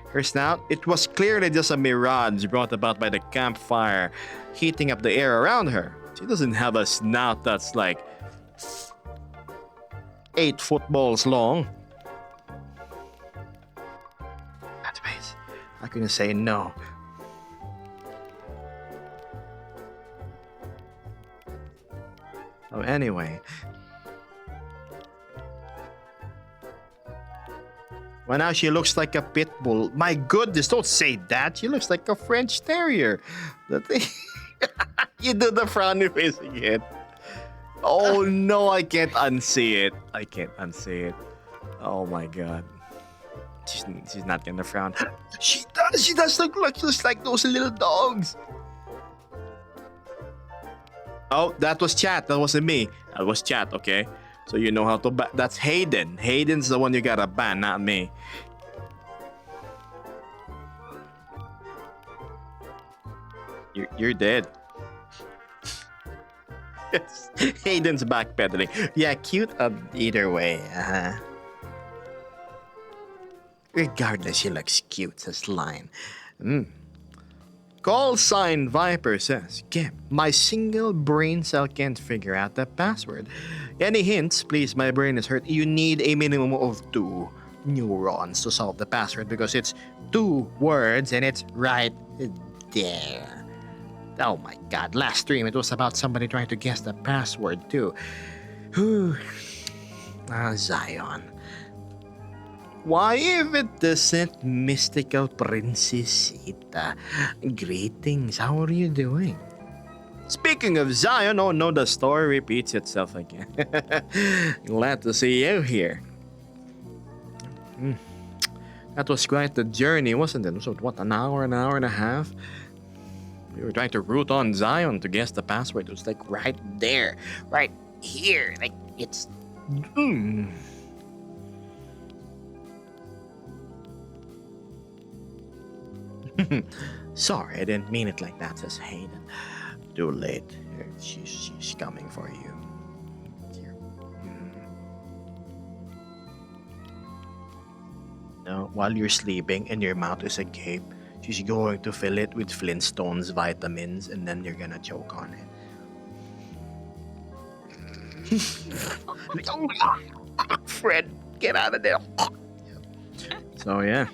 Her snout, it was clearly just a mirage brought about by the campfire heating up the air around her. She doesn't have a snout that's like 8 footballs long. That's base. I couldn't say no. Oh, anyway. Well, now she looks like a pit bull. My goodness, don't say that. She looks like a French terrier. The thing. You do the frowny face again. Oh no, I can't unsee it. I can't unsee it. Oh my god. She's not gonna frown. She does. She does look just like those little dogs. Oh, that was chat. That wasn't me. That was chat. Okay. So you know how to ban. That's Hayden. Hayden's the one you gotta ban, not me. You're dead. Yes. Hayden's backpedaling. Yeah, cute either way. Regardless, she looks cute, says Line. Call sign Viper says, Gem, my single brain cell can't figure out the password. Any hints, please? My brain is hurt. You need a minimum of 2 neurons to solve the password because it's 2 words and it's right there. Oh my god, last stream it was about somebody trying to guess the password too. Whew. Zion. Why if it doesn't mystical princessita? Greetings, how are you doing? Speaking of Zion, oh no, the story repeats itself again. Glad to see you here. That was quite the journey, wasn't it? So what, an hour and a half? We were trying to root on Zion to guess the password. It was like right there, right here. Like it's. Sorry, I didn't mean it like that, says Hayden. Too late. She's coming for you. No, while you're sleeping and your mouth is agape, she's going to fill it with Flintstones vitamins and then you're gonna choke on it. Fred, get out of there. So yeah.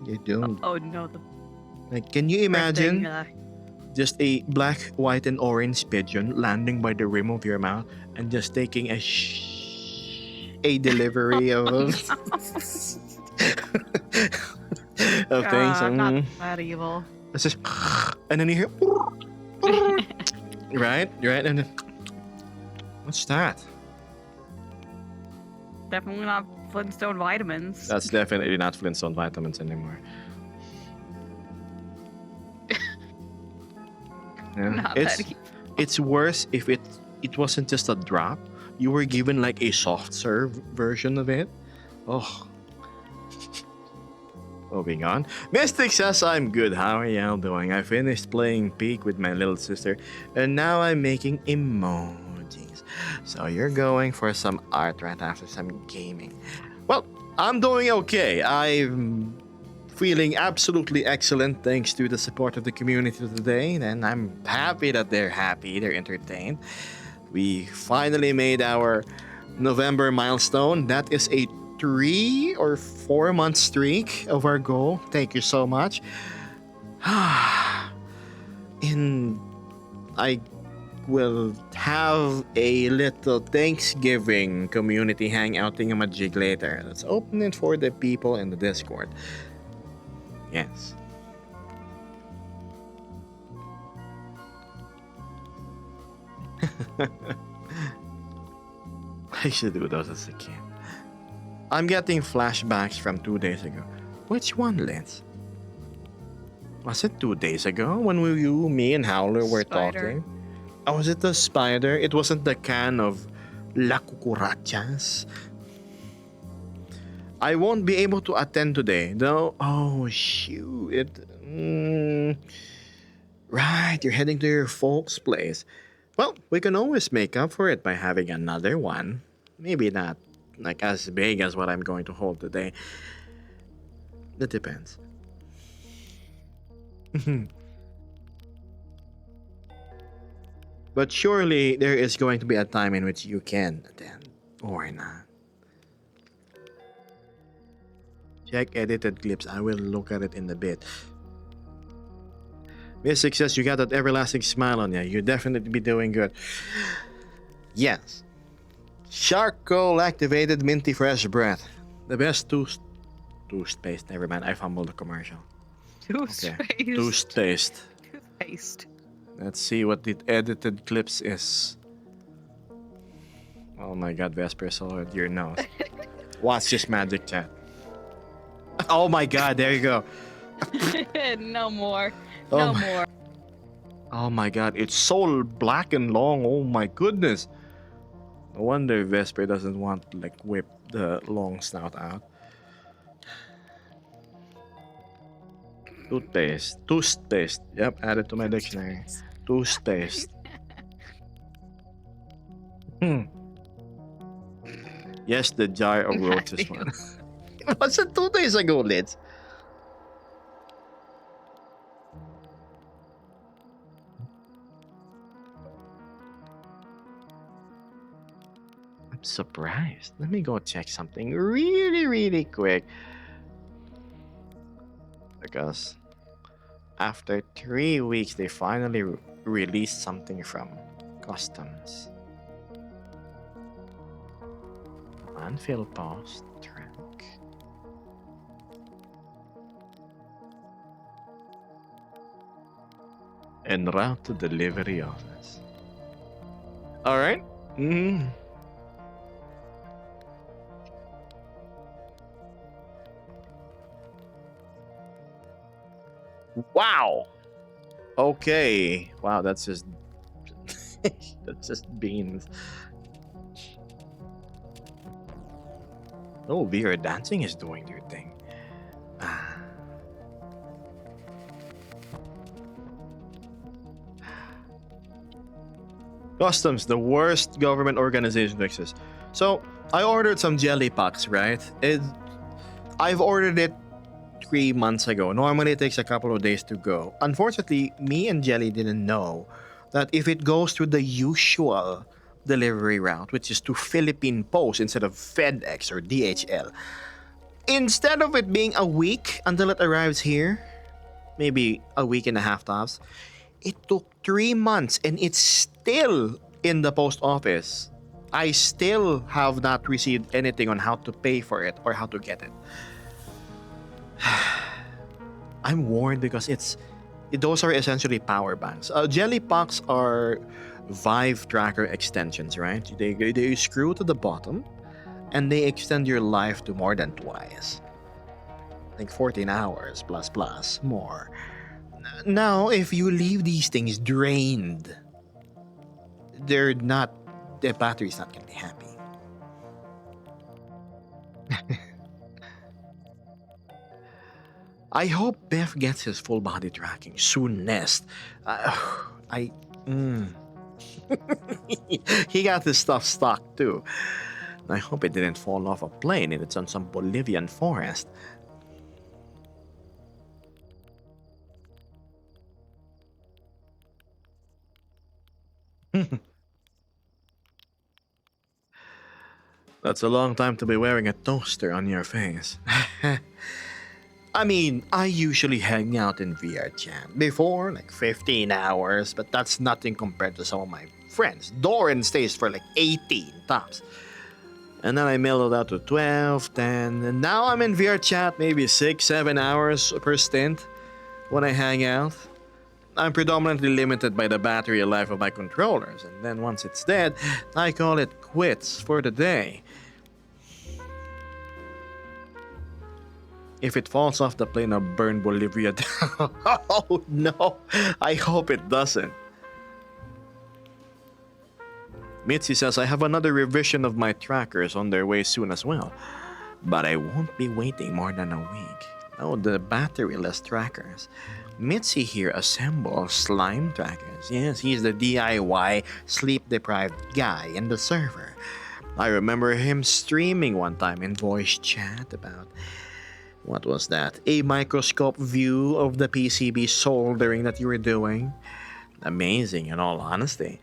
You're doomed. Oh no, Like, can you imagine? just a black, white, and orange pigeon landing by the rim of your mouth and just taking a delivery of of things. I'm not that evil. It's just, and then you hear, right, and then, what's that? Definitely not Flintstone vitamins. That's definitely not Flintstone vitamins anymore. Yeah, Not that evil. it's worse if it wasn't just a drop. You were given like a soft serve version of it. Oh. Moving on. Mystic says I'm good. How are y'all doing? I finished playing Peak with my little sister and now I'm making emojis. So you're going for some art right after some gaming. Well, I'm doing okay. I'm feeling absolutely excellent thanks to the support of the community today, and I'm happy that they're happy, they're entertained. We finally made our November milestone. That is a 3 or 4 month streak of our goal. Thank you so much. And I will have a little Thanksgiving community hangout thingamajig later. Let's open it for the people in the Discord. Yes. I should do those as a kid. I'm getting flashbacks from 2 days ago. Which one, Lance? Was it 2 days ago when you, me, and Howler were Spider. talking? Oh, was it the spider? It wasn't the can of La Cucarachas. I won't be able to attend today, though. Oh, shoot. Right, you're heading to your folks' place. Well, we can always make up for it by having another one. Maybe not like as big as what I'm going to hold today. That depends. But surely there is going to be a time in which you can attend, or not. Check edited clips. I will look at it in a bit. Mystic says you got that everlasting smile on you. You definitely be doing good. Yes. Charcoal activated minty fresh breath. The best toothpaste. Never mind. I fumbled the commercial. Toothpaste. Toothpaste. Toothpaste. Let's see what the edited clips is. Oh my god, Vesper saw it. Your nose. Watch this magic chat. Oh my god, there you go. No more. Oh No my- more. Oh my god, it's so black and long. Oh my goodness. No wonder Vesper doesn't want to like whip the long snout out. Toothpaste. Yep, add it to my dictionary. Toothpaste. Yes, the jar of roaches one. Was it 2 days ago, Liz? I'm surprised. Let me go check something really quick. Because after 3 weeks, they finally released something from Customs. Landfill post track. En route to delivery office. Alright. Wow. Okay. Wow, that's just that's just beans. Oh, VR dancing is doing their thing. Ah. Customs, the worst government organization to exist. So, I ordered some jelly pucks, right? I've ordered it 3 months ago. Normally, it takes a couple of days to go. Unfortunately, me and Jelly didn't know that if it goes through the usual delivery route, which is to Philippine Post instead of FedEx or DHL, instead of it being a week until it arrives here, maybe a week and a half tops, It took 3 months and it's still in the post office. I still have not received anything on how to pay for it or how to get it. I'm worried because those are essentially power banks. Jelly pucks are Vive tracker extensions, right? They screw to the bottom and they extend your life to more than twice. Like 14 hours plus more. Now, if you leave these things drained, the battery's not gonna be happy. I hope Beth gets his full body tracking soonest. I. Mm. He got his stuff stuck too. I hope it didn't fall off a plane and it's on some Bolivian forest. That's a long time to be wearing a toaster on your face. I mean, I usually hang out in VR chat before, like 15 hours, but that's nothing compared to some of my friends. Doran stays for like 18 tops. And then I mellowed out to 12, 10, and now I'm in VR chat maybe 6, 7 hours per stint when I hang out. I'm predominantly limited by the battery life of my controllers, and then once it's dead, I call it quits for the day. If it falls off the plane, I'll burn Bolivia down. Oh no, I hope it doesn't. Mitzi says I have another revision of my trackers on their way soon as well. But I won't be waiting more than a week. Oh, the batteryless trackers. Mitzi here assembles slime trackers. Yes, he's the DIY sleep-deprived guy in the server. I remember him streaming one time in voice chat about... what was that? A microscope view of the PCB soldering that you were doing? Amazing, in all honesty.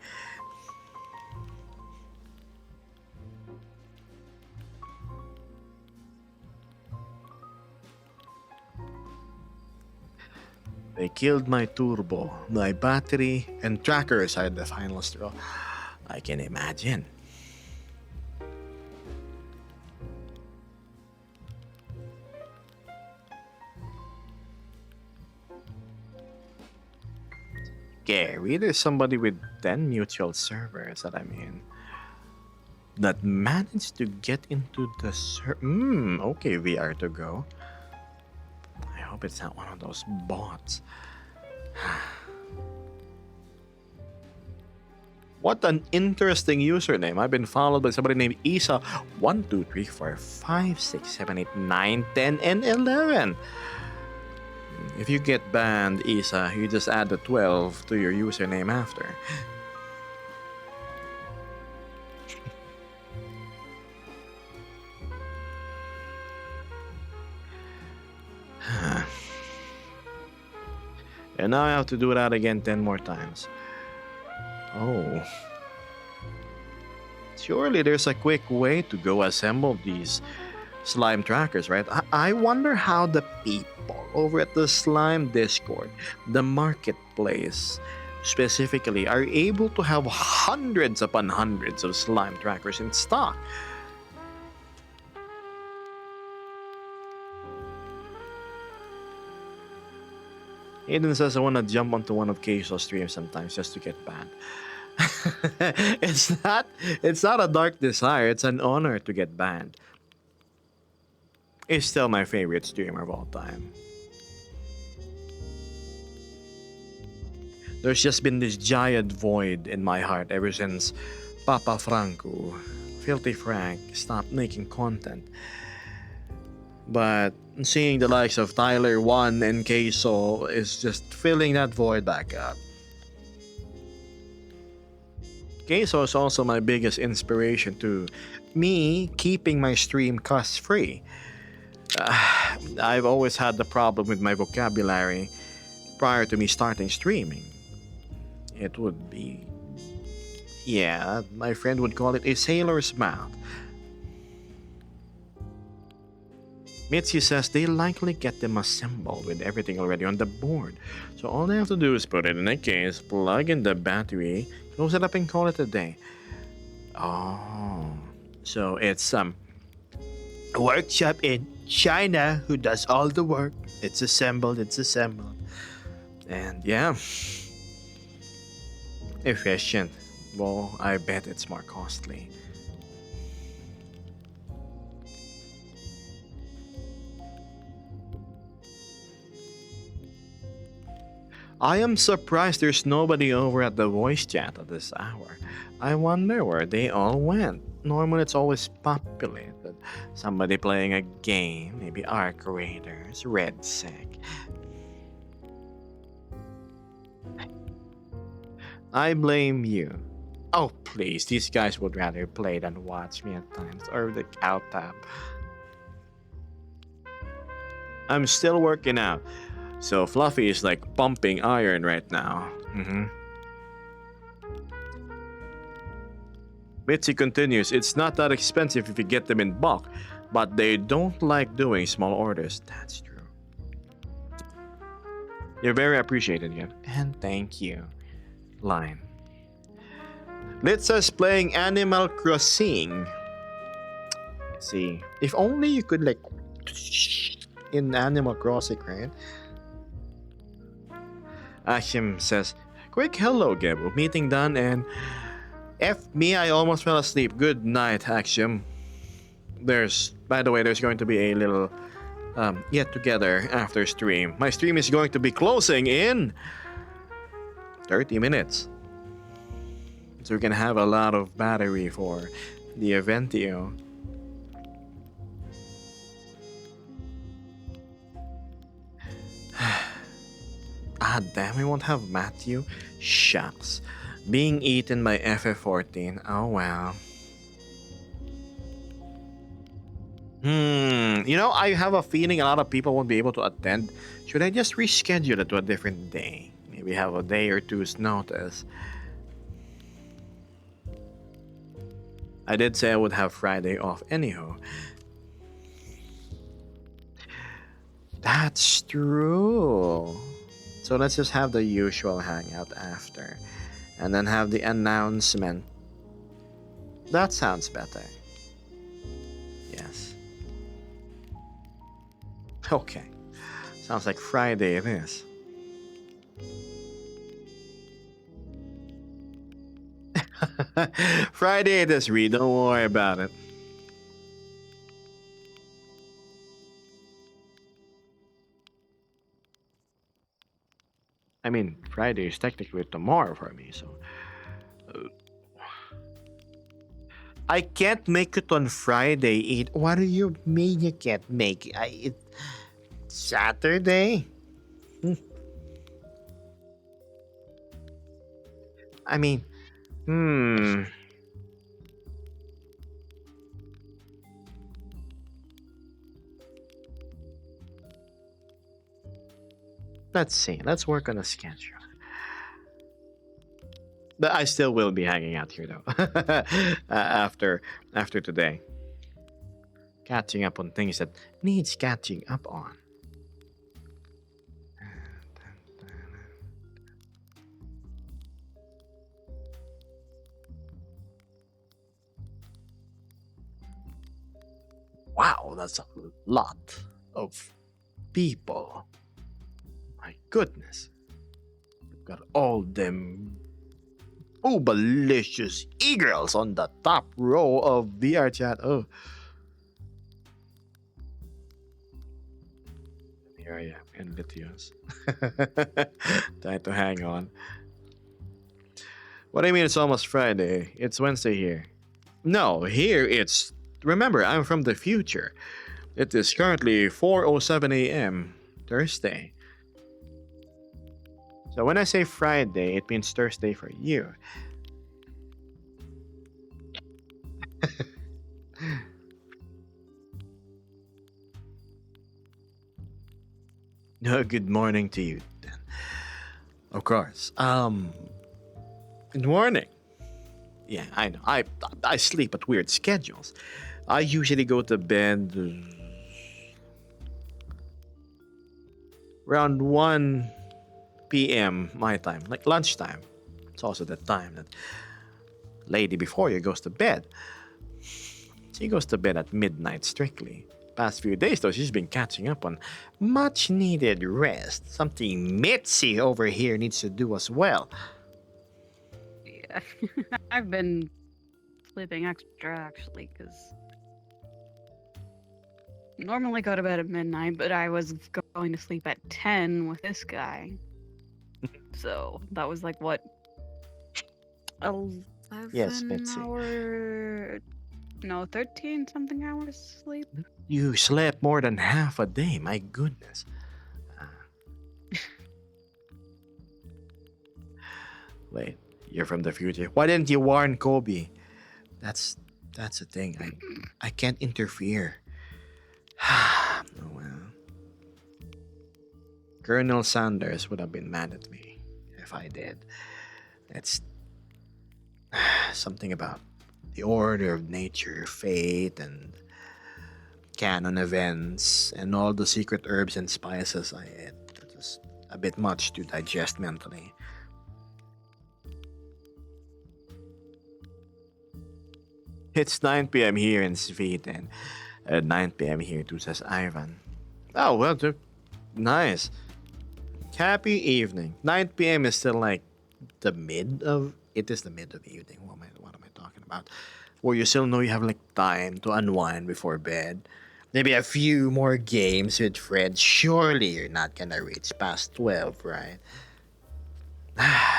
They killed my turbo, my battery, and trackers are the final straw. I can imagine. Scary. There's somebody with 10 mutual servers that I'm in that managed to get into the okay, VR to go. I hope it's not one of those bots. What an interesting username. I've been followed by somebody named Isa 1, 2, 3, 4, 5, 6, 7, 8, 9, 10, and 11. If you get banned, Isa, you just add the 12 to your username after. And now I have to do that again 10 more times. Oh. Surely there's a quick way to go assemble these slime trackers, right? I wonder how the people over at the Slime Discord, the marketplace specifically, are able to have hundreds upon hundreds of slime trackers in stock. Aiden says I want to jump onto one of Queso's streams sometimes just to get banned. It's not a dark desire, it's an honor to get banned. He's still my favorite streamer of all time. There's just been this giant void in my heart ever since Papa Franco, Filthy Frank, stopped making content. But seeing the likes of Tyler 1 and Queso is just filling that void back up. Queso is also my biggest inspiration to me keeping my stream cost free. I've always had the problem with my vocabulary prior to me starting streaming. It would be, yeah, my friend would call it a sailor's mouth. Mitzi says they likely get them assembled with everything already on the board. So all they have to do is put it in a case, plug in the battery, close it up and call it a day. Oh. So it's a workshop in China who does all the work. It's assembled. And yeah. Efficient. Well, I bet it's more costly. I am surprised there's nobody over at the voice chat at this hour. I wonder where they all went. Normally it's always populated. Somebody playing a game, maybe Arc Raiders, Red Sec. I blame you. Oh please, these guys would rather play than watch me at times, or the out tab. I'm still working out. So Fluffy is like pumping iron right now. Mitzi continues, it's not that expensive if you get them in bulk, but they don't like doing small orders. That's true. You're very appreciated, Gab. And thank you. Line. Litsa's playing Animal Crossing. Let's see. If only you could like in Animal Crossing, right? Ashim says, quick hello, Gebo. Meeting done and F me, I almost fell asleep. Good night, Ashim. By the way, there's going to be a little get together after stream. My stream is going to be closing in 30 minutes. So we can have a lot of battery for the Eventio. Ah, damn, we won't have Matthew. Shucks. Being eaten by FF14. Oh, well. You know, I have a feeling a lot of people won't be able to attend. Should I just reschedule it to a different day? Maybe have a day or two's notice. I did say I would have Friday off anyhow. That's true. So let's just have the usual hangout after. And then have the announcement. That sounds better. Yes. Okay. Sounds like Friday it is. Friday it is, Reed. Don't worry about it. I mean, Friday is technically tomorrow for me, so... I can't make it on Friday. What do you mean you can't make it? It's Saturday? I mean, Let's see. Let's work on a schedule. But I still will be hanging out here though. after today. Catching up on things that needs catching up on. Wow, that's a lot of people. My goodness. We've got all them boobalicious e-girls on the top row of VR chat. Oh. Here I am in Litios. Trying to hang on. What do you mean it's almost Friday? It's Wednesday here. No, here it's... Remember, I'm from the future. It is currently 4:07 a.m. Thursday. So when I say Friday, it means Thursday for you. No, good morning to you then. Of course. Good morning. Yeah, I know. I sleep at weird schedules. I usually go to bed around 1 p.m. my time, like lunchtime. It's also the time that lady before you goes to bed. She goes to bed at midnight strictly. Past few days though, she's been catching up on much needed rest. Something Mitzi over here needs to do as well. Yeah. I've been sleeping extra actually, because normally go to bed at midnight, but I was going to sleep at 10 with this guy. So that was like what? 11 Yes, Mitzi. hour. No, 13 something hours sleep. You slept more than half a day, my goodness. Wait, you're from the future. Why didn't you warn Kobe? That's the thing. I can't interfere. Oh well. Colonel Sanders would have been mad at me if I did. It's something about the order of nature, fate, and canon events, and all the secret herbs and spices I ate. It's just a bit much to digest mentally. It's 9 p.m. here in Sweden. 9 p.m. here too, says Ivan. Oh, well, nice. Happy evening. 9 p.m. is still like the mid of... It is the mid of the evening. What am I talking about? Where you still know you have like time to unwind before bed. Maybe a few more games with friends. Surely you're not gonna reach past 12, right?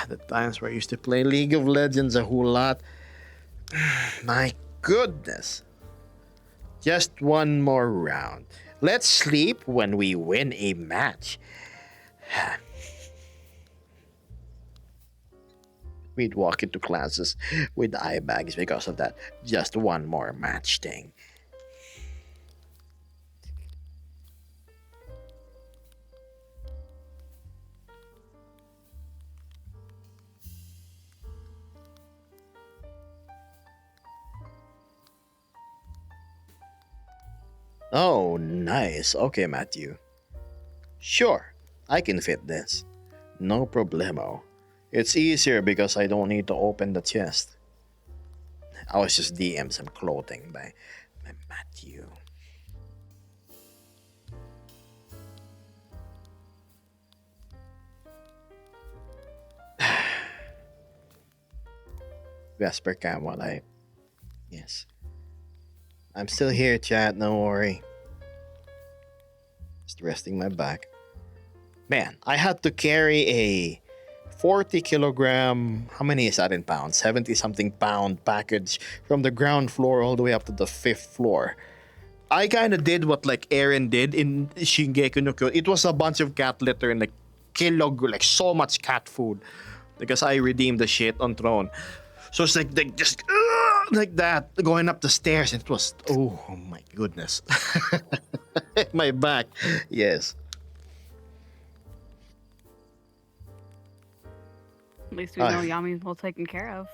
The times where I used to play League of Legends a whole lot. My goodness. Just one more round. Let's sleep when we win a match. We'd walk into classes with eye bags because of that. Just one more match thing. Oh, nice. Okay, Matthew. Sure, I can fit this. No problemo. It's easier because I don't need to open the chest. I was just DM some clothing by Matthew. Vesper Cam while I... Yes. I'm still here, chat. Don't worry. Just resting my back. Man, I had to carry a 40 kilogram, how many is that in pounds? 70 something pound package from the ground floor all the way up to the 5th floor. I kind of did what like Eren did in Shingeki no Kyojin. It was a bunch of cat litter and like like so much cat food because I redeemed the shit on Throne. So it's like just like that going up the stairs, and it was oh my goodness. My back, yes. At least we know Yami's well taken care of.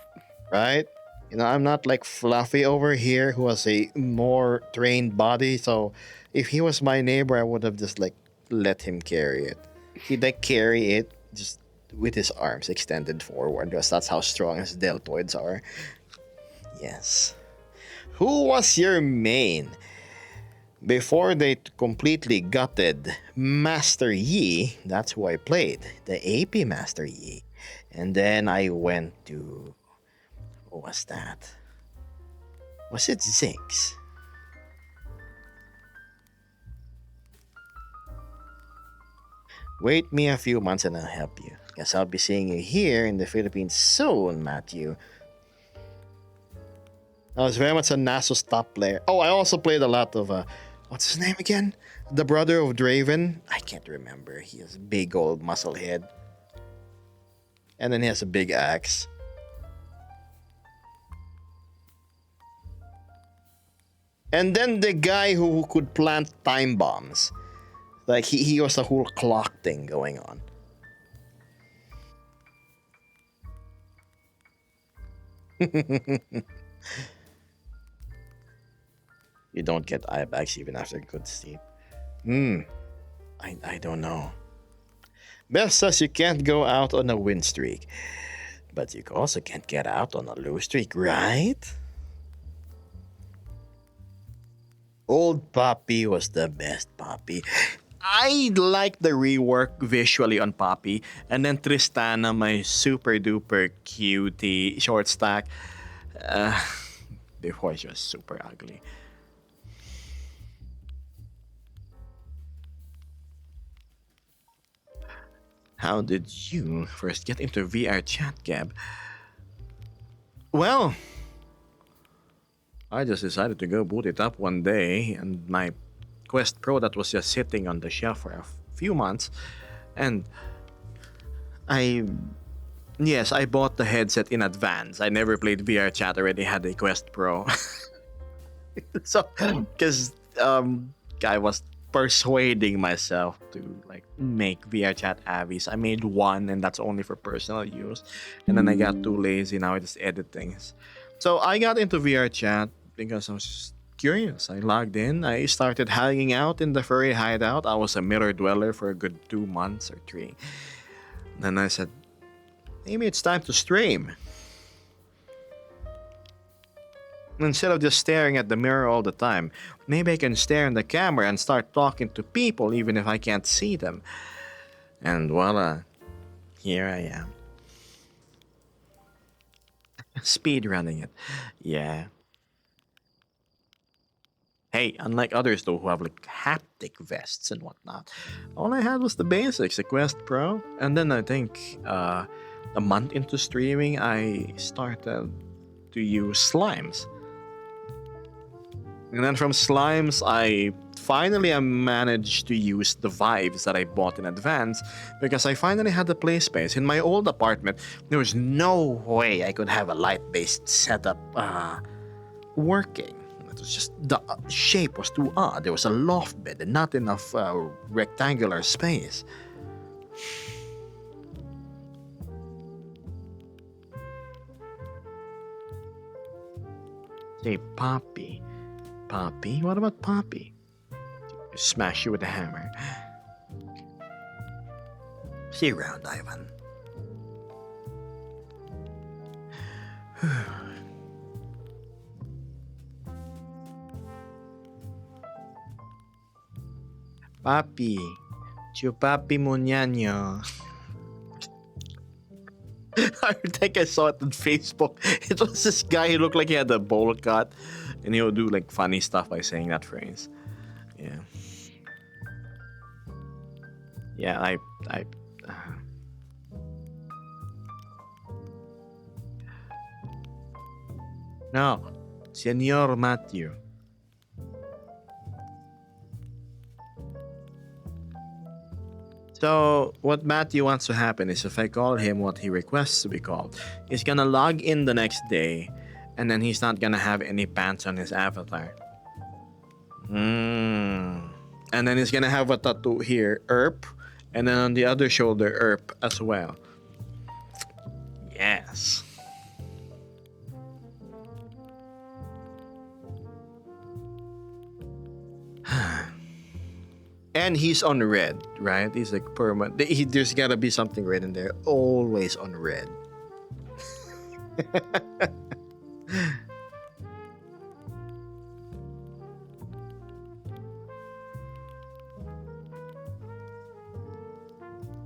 Right? You know, I'm not like Fluffy over here who has a more trained body. So if he was my neighbor, I would have just like let him carry it. He'd like carry it just with his arms extended forward because that's how strong his deltoids are. Yes. Who was your main? Before they completely gutted Master Yi, that's who I played. The AP Master Yi. And then I went to... What was that? Was it Ziggs? Wait me a few months and I'll help you. Guess I'll be seeing you here in the Philippines soon, Matthew. I was very much a Nasus top player. Oh, I also played a lot of... what's his name again? The brother of Draven? I can't remember. He has a big old muscle head. And then he has a big axe. And then the guy who could plant time bombs. Like, he was a whole clock thing going on. You don't get eye bags even after good sleep. I don't know. Beth says you can't go out on a win streak, but you also can't get out on a lose streak, right? Old Poppy was the best Poppy. I like the rework visually on Poppy, and then Tristana, my super duper cutie short stack. Uh, the voice was super ugly. How did you first get into VR chat, Gab? Well, I just decided to go boot it up one day, and my Quest Pro that was just sitting on the shelf for a few months, and I yes, I bought the headset in advance. I never played VR chat, already had a Quest Pro. So, because I was persuading myself to like make VR chat avis. I made one, and that's only for personal use. And then I got too lazy. Now I just edit things. So I got into VR chat because I was just curious. I logged in. I started hanging out in the furry hideout. I was a mirror dweller for a good 2 months or 3. Then I said, maybe it's time to stream. Instead of just staring at the mirror all the time, maybe I can stare in the camera and start talking to people even if I can't see them. And voila, here I am. Speed running it. Yeah. Hey, unlike others though who have like haptic vests and whatnot, all I had was the basics, the Quest Pro, and then I think a month into streaming, I started to use slimes. And then from slimes, I finally managed to use the Vives that I bought in advance because I finally had the play space. In my old apartment, there was no way I could have a light-based setup working. It was just the shape was too odd. There was a loft bed and not enough rectangular space. Say Poppy. Poppy? What about Poppy? Smash you with a hammer. See you around, Ivan. Papi. Chupapi Muñaño. I think I saw it on Facebook. It was this guy who looked like he had a bowl cut, and he would do like funny stuff by saying that phrase. Yeah. Yeah, No, Senor Matthew. So, what Matthew wants to happen is if I call him what he requests to be called, he's gonna log in the next day, and then he's not gonna have any pants on his avatar. And then he's gonna have a tattoo here, ERP, and then on the other shoulder, ERP as well. Yes. And he's on red, right? He's like permanent. There's gotta be something red in there. Always on red.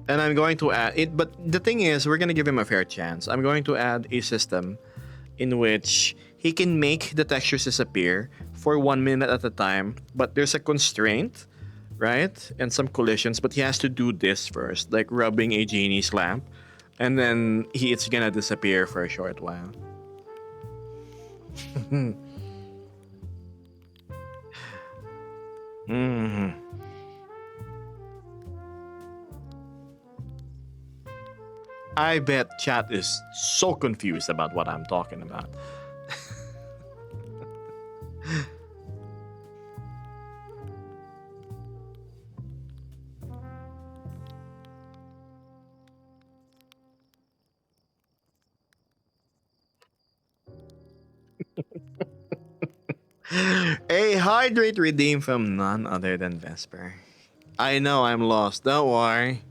And I'm going to add it, but the thing is, we're gonna give him a fair chance. I'm going to add a system in which he can make the textures disappear for 1 minute at a time, but there's a constraint, right? And some collisions, but he has to do this first, like rubbing a genie's lamp, and then it's gonna disappear for a short while. hmm I bet chat is so confused about what I'm talking about. A hydrate redeem from none other than Vesper. I know I'm lost, don't worry.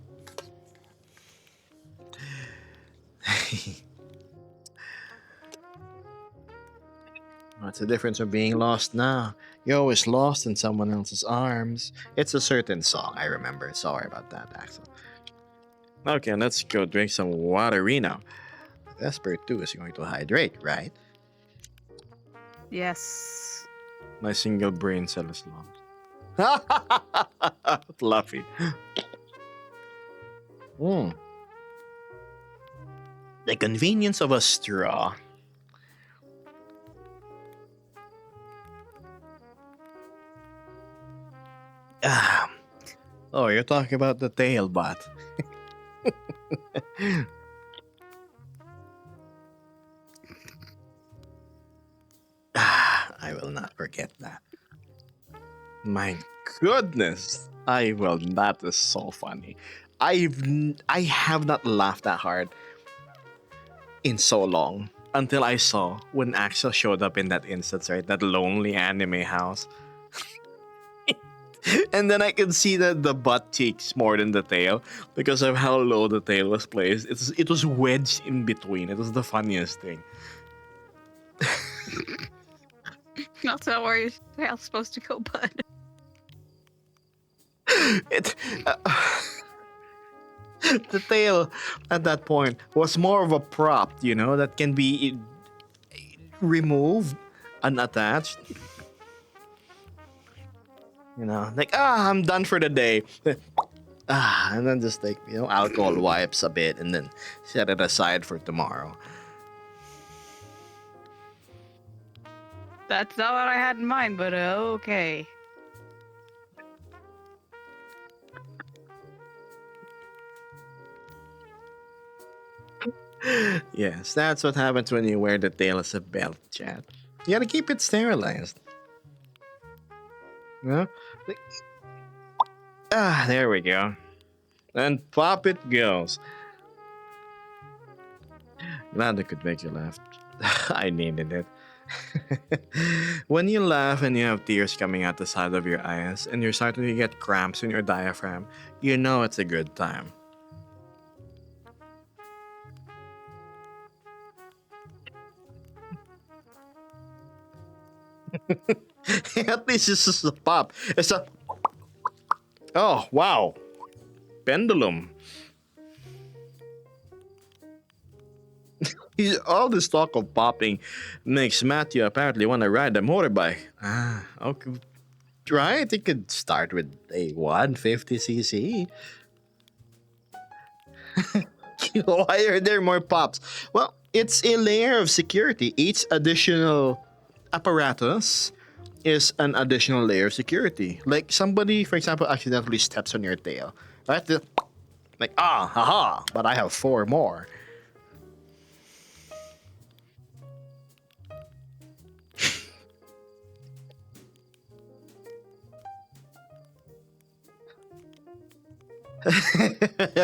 What's the difference of being lost now? You're always lost in someone else's arms. It's a certain song, I remember. Sorry about that, Axel. Okay, let's go drink some water now. Vesper 2 is going to hydrate, right? Yes. My single brain cell is lost. Fluffy. Mm. The convenience of a straw. Ah. Oh, you're talking about the tail bot. I will not forget that. My goodness, I will. That is so funny. I have not laughed that hard in so long until I saw when Axel showed up in that instance, right? That lonely anime house. And then I could see that the butt cheeks more than the tail because of how low the tail was placed. It was wedged in between. It was the funniest thing. That's not where your tail's supposed to go, bud. It the tail at that point was more of a prop, that can be removed, unattached. Like, I'm done for the day. And then just like, alcohol wipes a bit and then set it aside for tomorrow. That's not what I had in mind, but okay. Yes, that's what happens when you wear the tail as a belt, chat. You gotta keep it sterilized. Like- there we go. And pop it goes. Glad I could make you laugh. I needed it. When you laugh and you have tears coming out the side of your eyes and you're starting to get cramps in your diaphragm, you know it's a good time. At least it's just a pop. It's a. Oh, wow. Pendulum. All this talk of popping makes Matthew apparently want to ride a motorbike. Okay. Right? It could start with a 150cc. Why are there more pops? Well, it's a layer of security. Each additional apparatus is an additional layer of security. Like somebody, for example, accidentally steps on your tail. Right? Like, haha, but I have 4 more.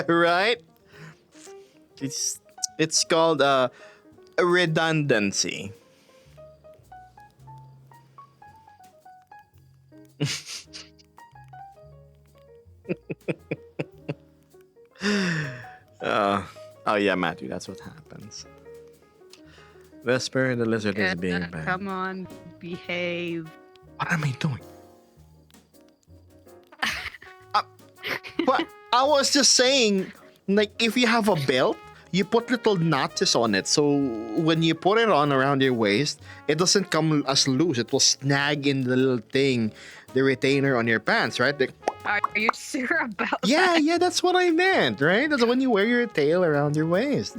Right? It's called a redundancy. Oh yeah, Matthew, that's what happens. Vesper the lizard is being bad. Come on, behave. What am I doing? But I was just saying, like, if you have a belt, you put little notches on it, so when you put it on around your waist, it doesn't come as loose. It will snag in the little thing, the retainer on your pants, right? Are you sure about Yeah, that? yeah, that's what I meant, right? That's when you wear your tail around your waist.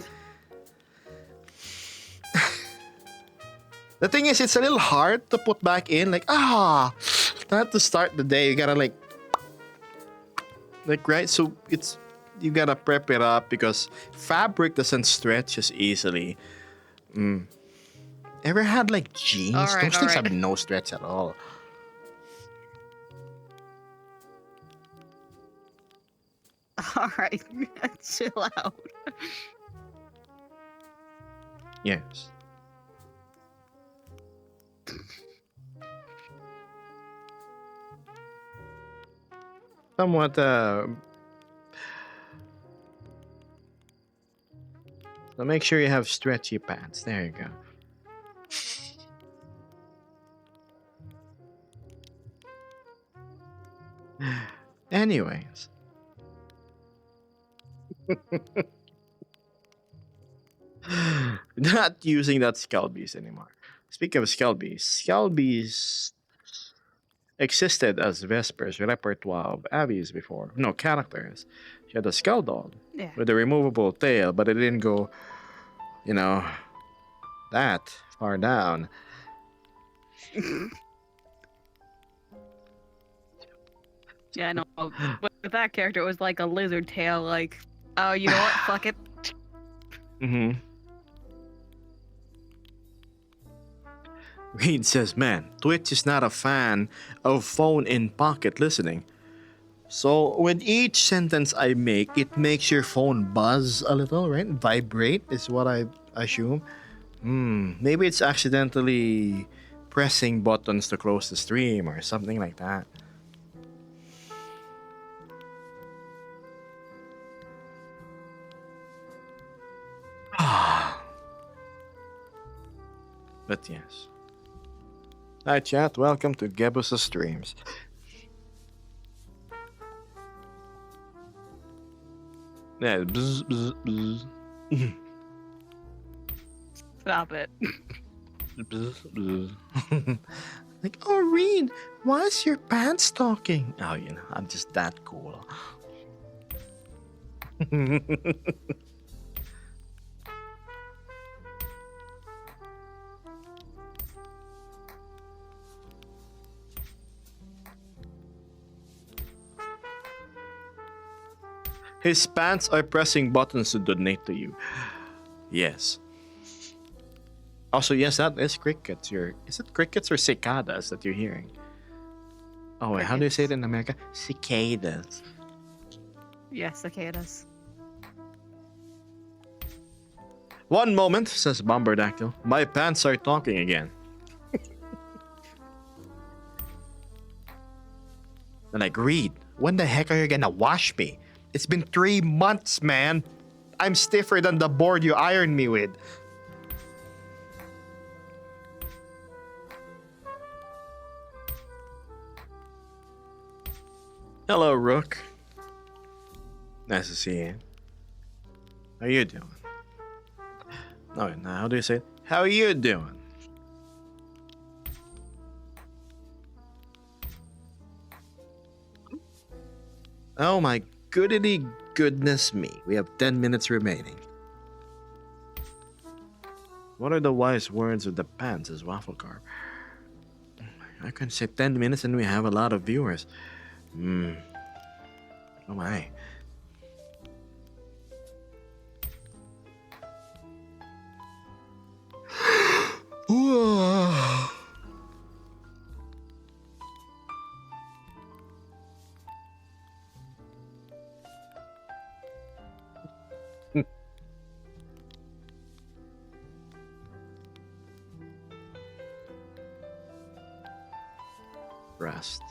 The thing is, it's a little hard to put back in. Like, not to start the day. You gotta like, right? So you gotta prep it up because fabric doesn't stretch as easily. Ever had like jeans? All right, Those things all right. have no stretch at all. All right, chill out. Yes. Somewhat, so make sure you have stretchy pants. There you go. Anyways. Not using that Skelbies anymore. Speaking of Skelbies, Skelbies existed as Vesper's repertoire of Abby's before. No, characters. She had a Skeldog Yeah. with a removable tail, but it didn't go, you know, that far down. Yeah, I know. With that character, it was like a lizard tail. Like, oh, you know what? Fuck it. Mm-hmm. Reed says, man, Twitch is not a fan of phone in pocket listening. So with each sentence I make, it makes your phone buzz a little, right? Vibrate is what I assume. Maybe it's accidentally pressing buttons to close the stream or something like that. But yes. Hi chat, welcome to Gebus' streams. Yeah, bzz, bzz, bzz. Stop it. Bzz, bzz. Like, oh Reed, why is your pants talking? Oh, you know, I'm just that cool. His pants are pressing buttons to donate to you. Yes. Also, yes, that is crickets. Is it crickets or cicadas that you're hearing? Oh, wait, how do you say it in America? Cicadas. Yes, cicadas. One moment, says Bomberdactyl. My pants are talking again. And like, Reed, when the heck are you gonna wash me? It's been 3 months, man. I'm stiffer than the board you ironed me with. Hello, Rook. Nice to see you. How you doing? No, now how do you say it? How are you doing? Oh my goodity goodness me. We have 10 minutes remaining. What are the wise words of the pants, says Wafflecarp? I can say 10 minutes and we have a lot of viewers. Oh my. Rest.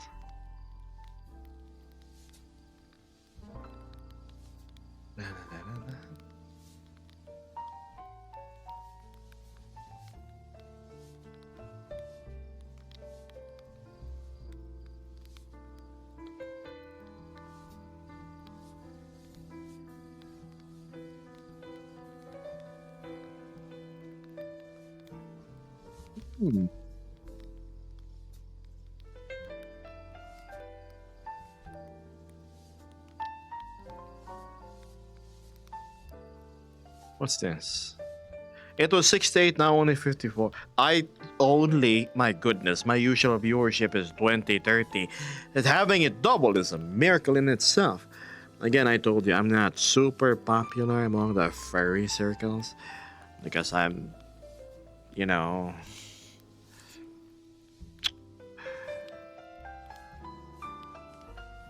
What's this? It was 68, now only 54. My goodness, my usual viewership is 20, 30. And having it doubled is a miracle in itself. Again, I told you, I'm not super popular among the furry circles. Because I'm, you know...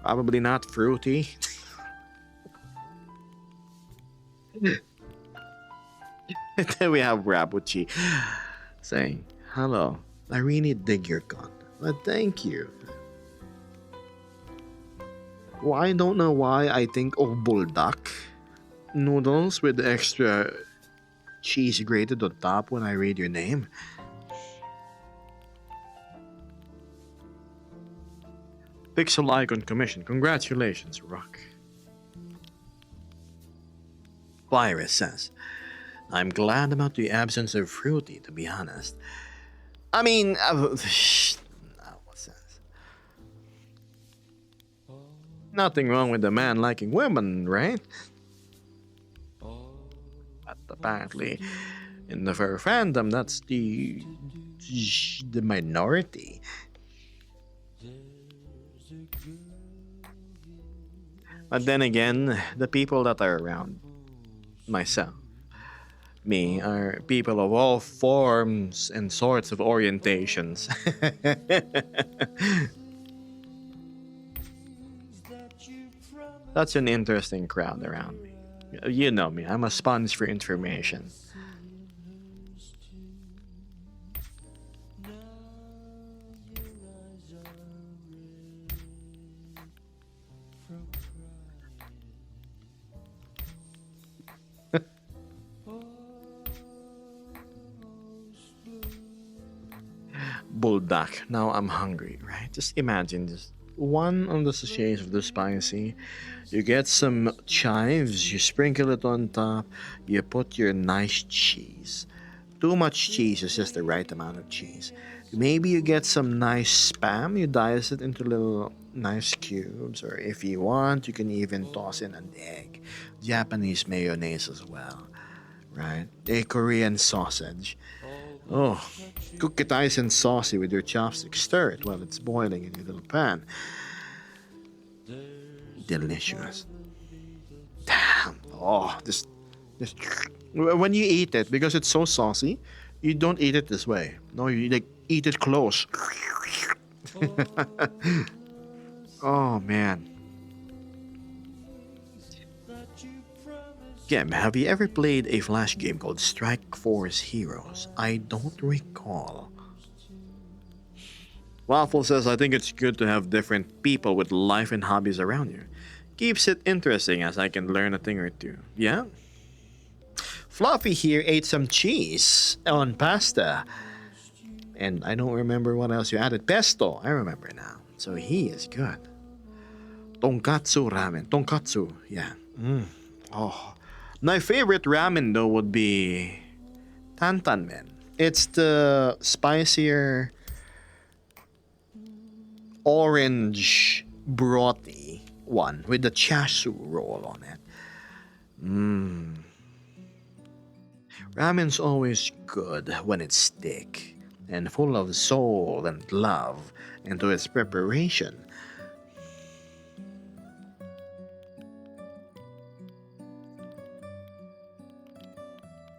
probably not fruity. And then we have Rabuchi saying, hello, I really dig your gun. But thank you. Well, I don't know why I think of bulldog noodles with extra cheese grated on top when I read your name. Pixel Icon Commission. Congratulations, Rock. Virus says, I'm glad about the absence of Fruity, to be honest. I mean, what's that? Nothing wrong with a man liking women, right? But apparently, in the fur fandom, that's the minority. But then again, the people that are around myself, me, are people of all forms and sorts of orientations. That's an interesting crowd around me. You know me, I'm a sponge for information. Bulldog. Now I'm hungry, right? Just imagine just one on the sachets of the spicy. You get some chives, you sprinkle it on top, you put your nice cheese. Too much cheese is just the right amount of cheese. Maybe you get some nice spam, you dice it into little nice cubes, or if you want, you can even toss in an egg. Japanese mayonnaise as well, right? A Korean sausage. Oh, cook it nice and saucy with your chopsticks. Stir it while it's boiling in your little pan. Delicious. Damn. Oh, this. When you eat it, because it's so saucy, you don't eat it this way. No, you like eat it close. Oh man. Gem, have you ever played a flash game called Strike Force Heroes? I don't recall. Waffle says, I think it's good to have different people with life and hobbies around you. Keeps it interesting as I can learn a thing or two. Yeah? Fluffy here ate some cheese on pasta. And I don't remember what else you added. Pesto, I remember now. So he is good. Tonkatsu ramen. Tonkatsu, yeah. Oh. My favorite ramen though would be Tantan Men. It's the spicier orange brothy one with the chashu roll on it. Ramen's always good when it's thick and full of soul and love into its preparation.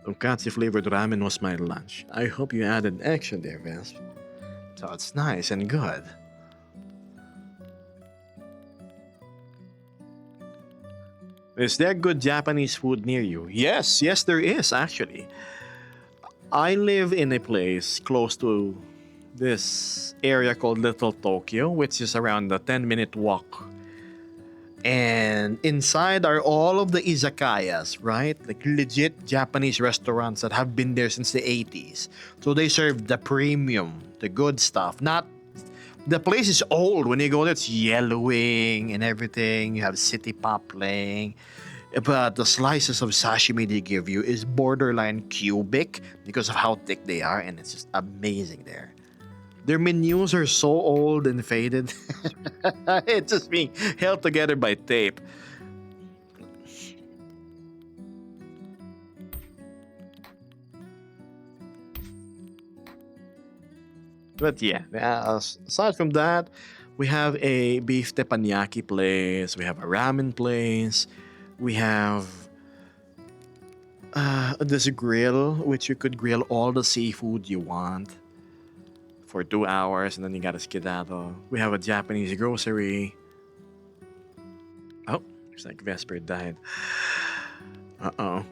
Tonkatsu flavored ramen was my lunch. I hope you added extra there, Vesp. So it's nice and good. Is there good Japanese food near you? Yes, there is actually. I live in a place close to this area called Little Tokyo, which is around a 10-minute walk. And inside are all of the izakayas, right? Like legit Japanese restaurants that have been there since the 80s. So they serve the premium, the good stuff. Not the place is old. When you go there, it's yellowing and everything. You have City Pop playing. But the slices of sashimi they give you is borderline cubic because of how thick they are, and it's just amazing there. Their menus are so old and faded. It's just being held together by tape. But yeah, aside from that, we have a beef teppanyaki place, we have a ramen place, we have this grill, which you could grill all the seafood you want for 2 hours, and then you gotta skedaddle. We have a Japanese grocery. Oh, looks like Vesper died. Uh-oh.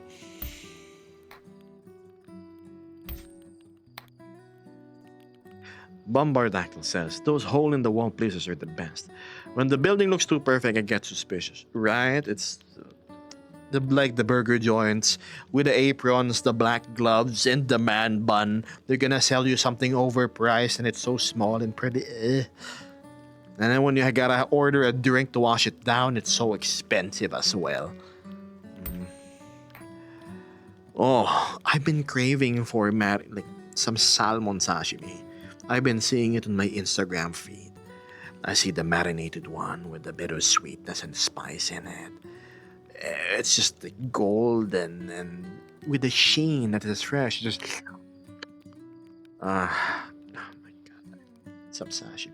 Bombardactyl says, those hole-in-the-wall places are the best. When the building looks too perfect, I get suspicious. Right? It's like the burger joints with the aprons, the black gloves, and the man bun. They're gonna sell you something overpriced and it's so small and pretty. And then when you gotta order a drink to wash it down, it's so expensive as well. Mm. Oh, I've been craving for like some salmon sashimi. I've been seeing it on my Instagram feed. I see the marinated one with a bit of sweetness and spice in it. It's just like golden and with the sheen that is fresh. Just oh my god, some sashimi.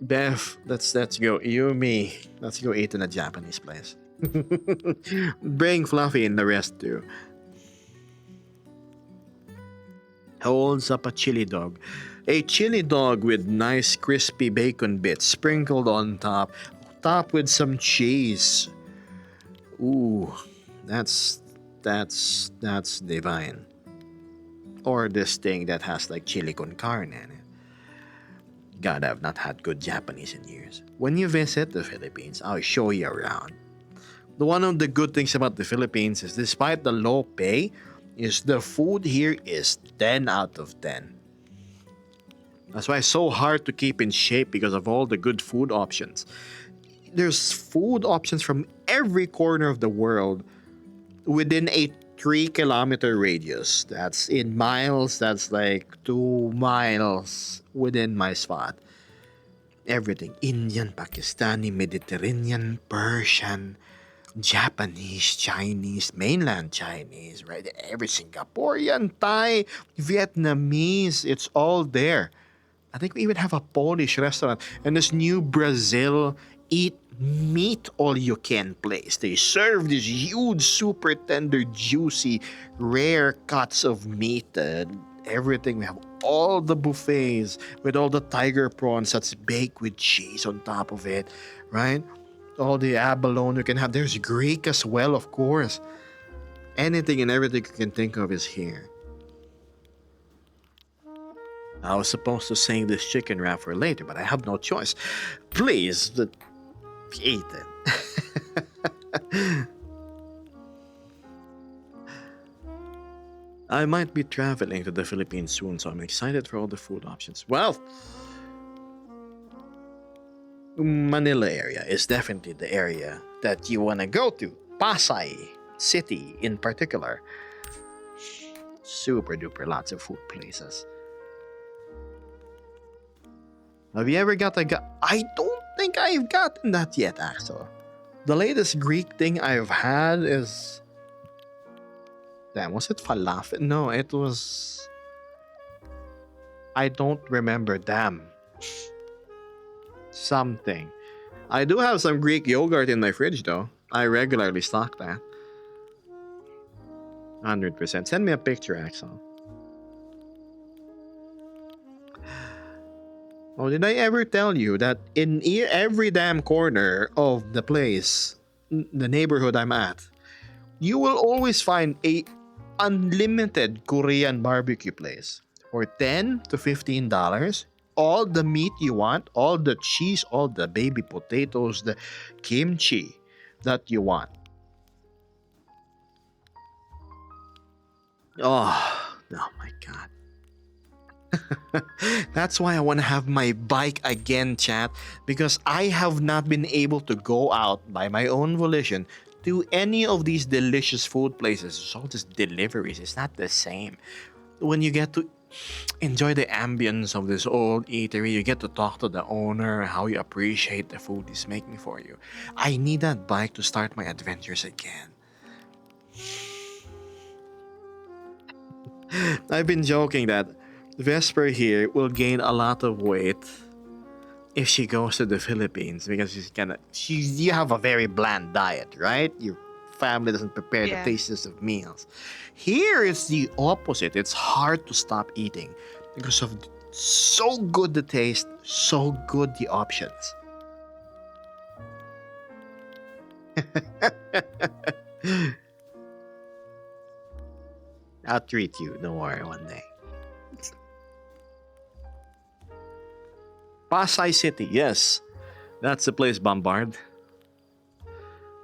Beth, let's go. You and me, let's go eat in a Japanese place. Bring Fluffy and the rest too. Holds up a chili dog. A chili dog with nice crispy bacon bits sprinkled on top, topped with some cheese. Ooh, that's divine. Or this thing that has like chili con carne in it. God, I've not had good Japanese in years. When you visit the Philippines, I'll show you around. One of the good things about the Philippines is despite the low pay, is the food here is 10 out of 10. That's why it's so hard to keep in shape because of all the good food options. There's food options from every corner of the world within a 3-kilometer radius. That's in miles, that's like 2 miles within my spot. Everything Indian, Pakistani, Mediterranean, Persian, Japanese, Chinese, mainland Chinese, right? Every Singaporean, Thai, Vietnamese, it's all there. I think we even have a Polish restaurant and this new Brazil eat meat all you can place. They serve these huge, super tender, juicy, rare cuts of meat and everything. We have all the buffets with all the tiger prawns that's baked with cheese on top of it, right? All the abalone you can have. There's Greek as well, of course. Anything and everything you can think of is here. I was supposed to save this chicken wrap for later, but I have no choice. Please, eat it. I might be traveling to the Philippines soon, so I'm excited for all the food options. Well, Manila area is definitely the area that you want to go to. Pasay City in particular. Super duper lots of food places. Have you ever got I don't think I've gotten that yet, actually. The latest Greek thing I've had is... Damn, was it falafel? No, it was... I don't remember. Damn. Something. I do have some Greek yogurt in my fridge, though. I regularly stock that. 100%. Send me a picture, Axel. Oh, did I ever tell you that in every damn corner of the place, the neighborhood I'm at, you will always find a unlimited Korean barbecue place for $10 to $15. All the meat you want, all the cheese, all the baby potatoes, the kimchi that you want. Oh my god. That's why I want to have my bike again, chat, because I have not been able to go out by my own volition to any of these delicious food places. It's all just deliveries. It's not the same. When you get to enjoy the ambience of this old eatery, you get to talk to the owner, how you appreciate the food he's making for you. I need that bike to start my adventures again. I've been joking that Vesper here will gain a lot of weight if she goes to the Philippines because you have a very bland diet, right? Your family doesn't prepare the tastiest of meals. Here it's the opposite. It's hard to stop eating because of so good the taste, so good the options. I'll treat you, don't worry, one day. Pasay City, yes. That's the place, Bombard.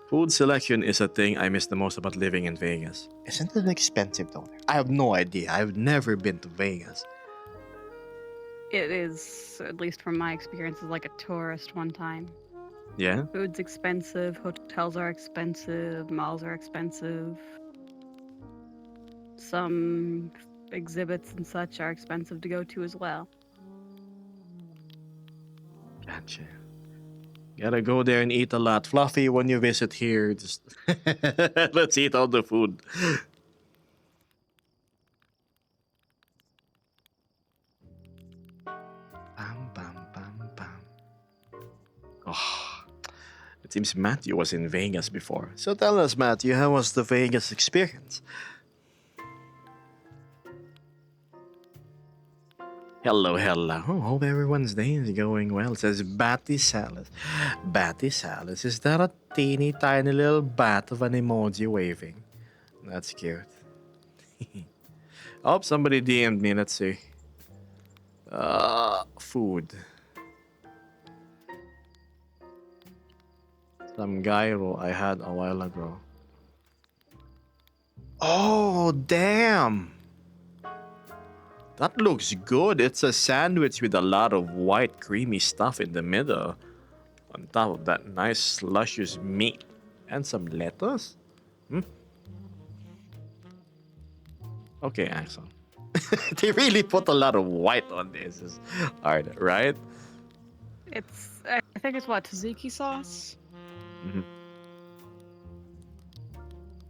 Food selection is a thing I miss the most about living in Vegas. Isn't it expensive though? I have no idea. I've never been to Vegas. It is, at least from my experiences, like a tourist one time. Yeah? Food's expensive, hotels are expensive, malls are expensive. Some exhibits and such are expensive to go to as well. Gotcha. Gotta go there and eat a lot. Fluffy, when you visit here, just let's eat all the food. Bam, bam, bam, bam. Oh, it seems Matthew was in Vegas before. So tell us, Matthew, how was the Vegas experience? Hello, hello. Hope everyone's day is going well. It says Batty Salas. Batty Salas, is that a teeny tiny little bat of an emoji waving? That's cute. Oh, somebody DM'd me. Let's see. Food. Some gyro I had a while ago. Oh, damn. That looks good. It's a sandwich with a lot of white creamy stuff in the middle. On top of that nice luscious meat. And some lettuce? Okay, Axel. They really put a lot of white on this, art, right? I think it's what, tzatziki sauce?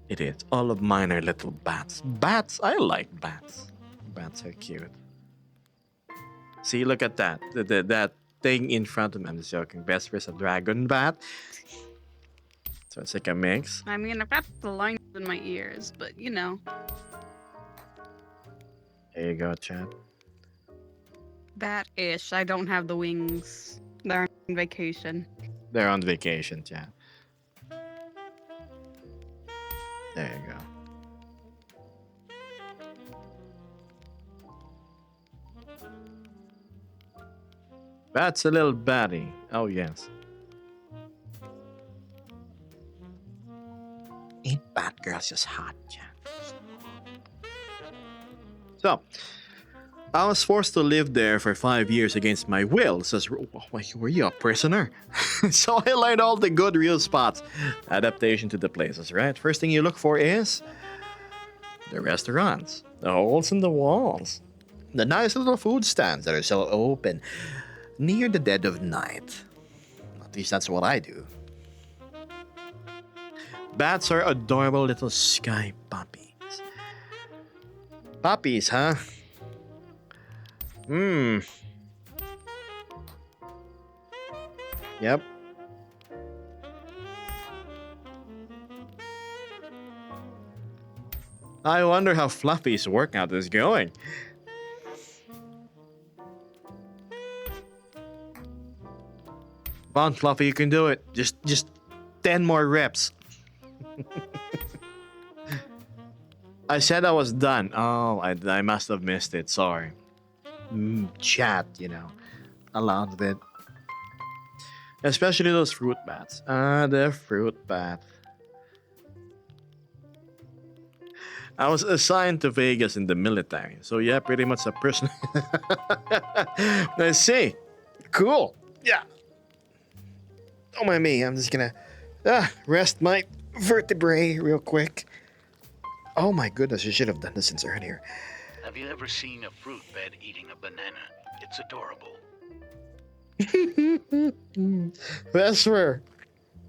It is. All of mine are little bats. Bats? I like bats. Bats are cute. See, look at that. That thing in front of me. I'm just joking. Best is a dragon bat. So it's like a mix. I mean, I've got the lines in my ears, but you know. There you go, Chad. Bat-ish. I don't have the wings. They're on vacation. They're on vacation, Chad. There you go. That's a little batty. Oh, yes. Ain't Batgirl just hot, Chad? So, I was forced to live there for 5 years against my will. Says, were you a prisoner? So I learned all the good real spots. Adaptation to the places, right? First thing you look for is the restaurants, the holes in the walls, the nice little food stands that are still open near the dead of night. At least that's what I do. Bats are adorable little sky puppies. Puppies, huh? Yep. I wonder how Fluffy's workout is going. Come on, Fluffy, you can do it. Just 10 more reps. I said I was done. Oh, I must have missed it. Sorry. Chat, a lot of it. Especially those fruit bats. The fruit bat. I was assigned to Vegas in the military. So yeah, pretty much a prisoner. I see. Cool. Yeah. Don't mind me. I'm just gonna rest my vertebrae real quick. Oh my goodness, you should have done this since earlier. Have you ever seen a fruit bat eating a banana? It's adorable. Vesper,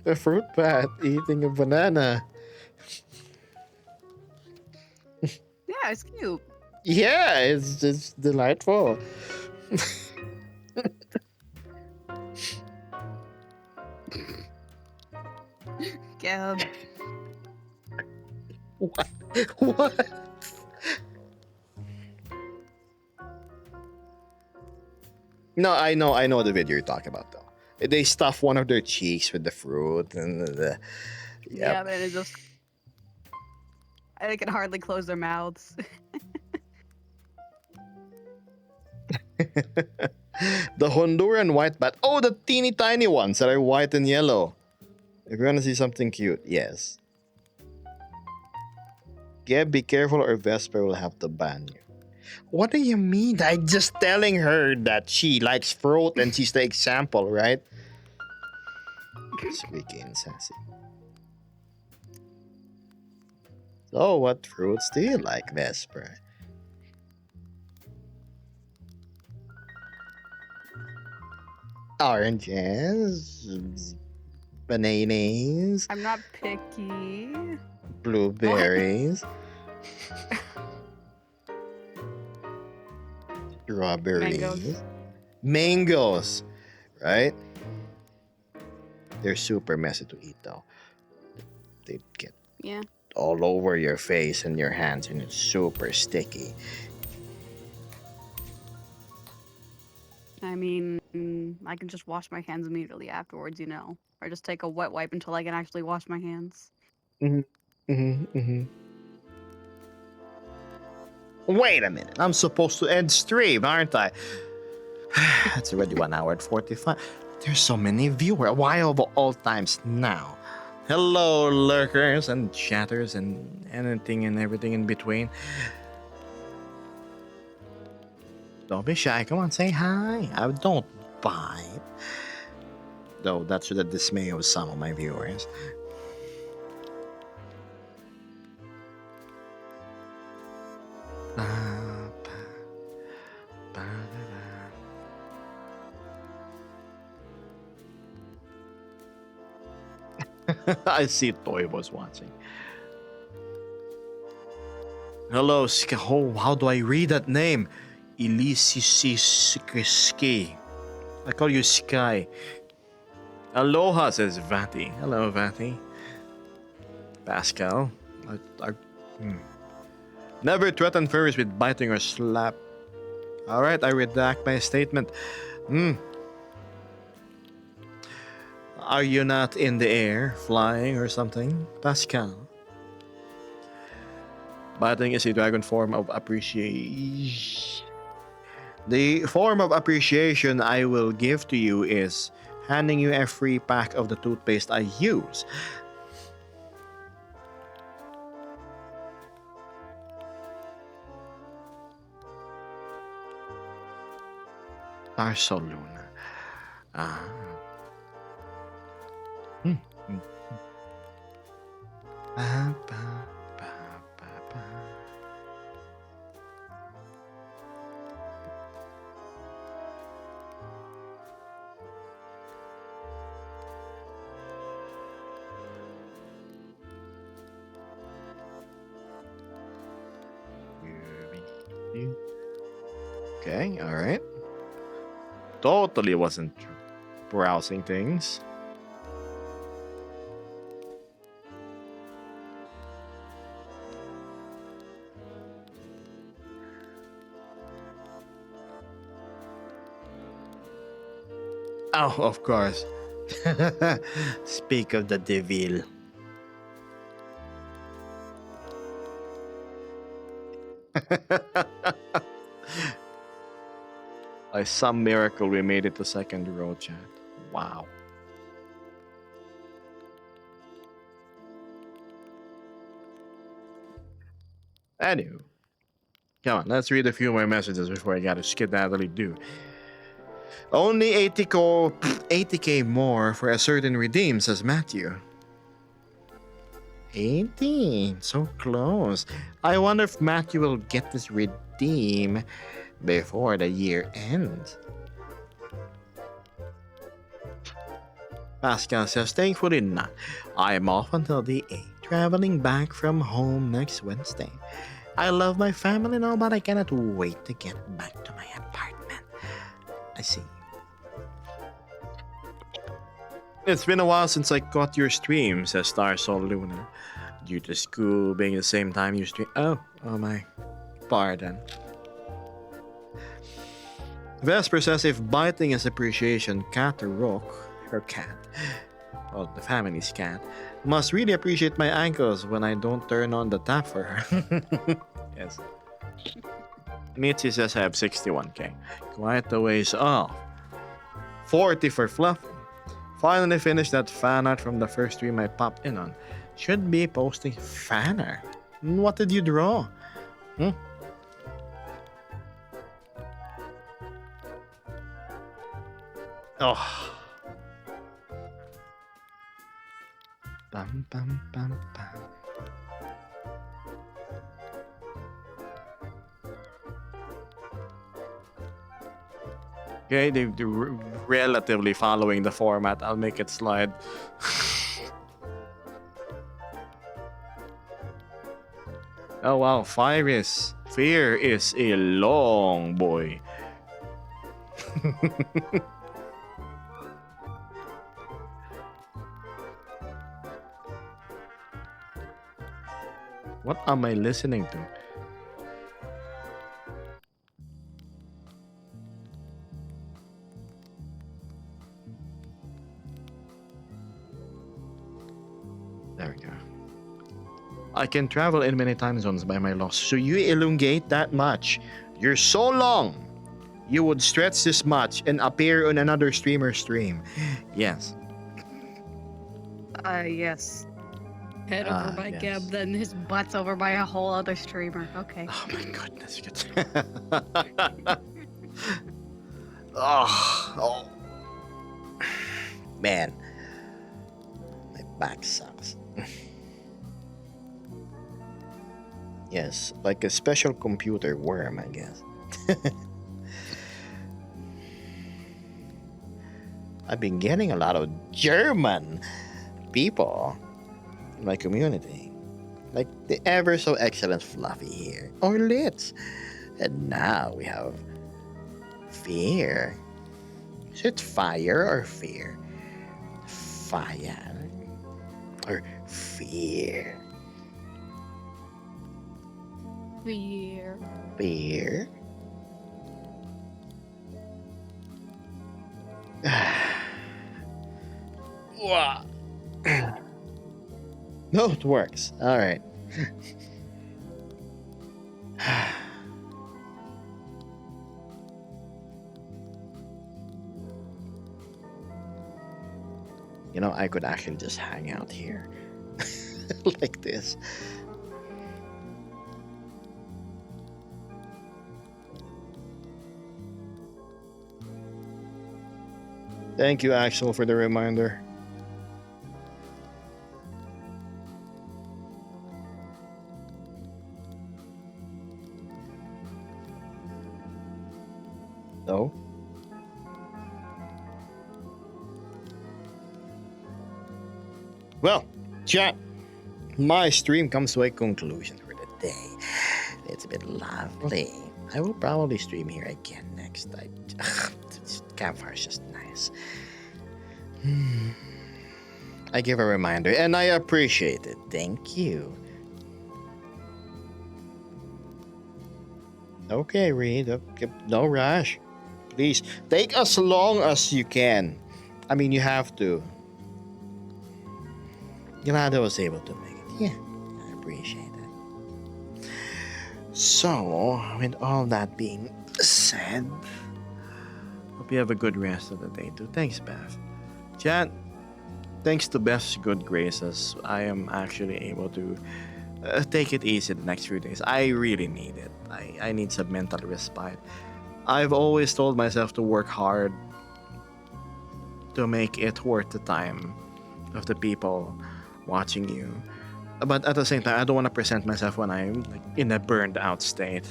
the fruit bat eating a banana. Yeah, it's cute. Yeah, it's delightful. Gab. What? What? No, I know the video you're talking about though. They stuff one of their cheeks with the fruit and Yeah, but it just. They can hardly close their mouths. The Honduran white bat. Oh, the teeny tiny ones that are white and yellow. If you want to see something cute, yes. Geb, be careful or Vesper will have to ban you. What do you mean? I'm just telling her that she likes fruit and she's the example, right? Squeaky and sassy. So, what fruits do you like, Vesper? Oranges, bananas, I'm not picky. blueberries, strawberries, mangoes, right? They're super messy to eat though. They get Yeah. all over your face and your hands and it's super sticky. I mean, I can just wash my hands immediately afterwards, you know, or just take a wet wipe until I can actually wash my hands. Wait a minute, I'm supposed to end stream, aren't I? It's already 1 hour and 45. There's so many viewers. Why of all times now? Hello, lurkers and chatters and anything and everything in between. Don't be shy. Come on, say hi. I don't bite. Though that's to the dismay of some of my viewers. I see Toy was watching. Hello, oh, how do I read that name? Elisiski. I call you Sky. Aloha, says Vati. Hello, Vati. Pascal. Never threaten furries with biting or slap. Alright, I redact my statement. Are you not in the air, flying or something? Pascal. Biting is a dragon form of appreciation. The form of appreciation I will give to you is handing you a free pack of the toothpaste I use. Tarso Luna. Ba, ba, ba, ba, ba. Okay, alright. Totally wasn't browsing things. Oh, of course. Speak of the devil. By some miracle, we made it to second row, chat. Wow. Anywho, come on, let's read a few more messages before I gotta skedaddly do. Only 80k more for a certain redeem, says Matthew. 18, so close. I wonder if Matthew will get this redeem before the year ends. Pascal says, thankfully not. I am off until the 8th, traveling back from home next Wednesday. I love my family now, but I cannot wait to get back to my apartment. I see. It's been a while since I caught your stream, says Star Soul Luna. Due to school being the same time you stream. Oh my. Pardon. Vesper says if biting is appreciation, Cat Rock, her cat, well, the family's cat, must really appreciate my ankles when I don't turn on the tap for her. Yes. Mitzi says I have 61k. Quite a ways off. 40 for Fluffy. Finally finished that fan art from the first stream I popped in on. Should be posting fan art. What did you draw? Oh. Bum, bum, bum, bum. Okay, they're relatively following the format. I'll make it slide. Oh wow, fear is a long boy. What am I listening to? There we go. I can travel in many time zones by my loss. So you elongate that much. You're so long. You would stretch this much and appear on another streamer's stream. Yes. Yes. Head over by yes. Gab, then his butt's over by a whole other streamer. Okay. Oh my goodness. Oh. Man. My back sucks. Yes, like a special computer worm, I guess. I've been getting a lot of German people in my community. Like the ever so excellent Fluffy here, or Litz. And now we have Fear. Is it fire or fear? Fire or fear? Fear. Fear? Wah. No, it works. All right. You know, I could actually just hang out here like this. Thank you, Axel, for the reminder. No? Well, chat, my stream comes to a conclusion for the day. It's been lovely. I will probably stream here again next. This campfire's just nice. I give a reminder, and I appreciate it. Thank you. Okay, Reed. No rush. Please, take as long as you can. I mean, you have to. Glad I was able to make it. Yeah, I appreciate it. So, with all that being said, hope you have a good rest of the day too. Thanks, Beth. Chat, thanks to Beth's good graces, I am actually able to take it easy the next few days. I really need it. I need some mental respite. I've always told myself to work hard to make it worth the time of the people watching you. But at the same time, I don't want to present myself when I'm like in a burned out state.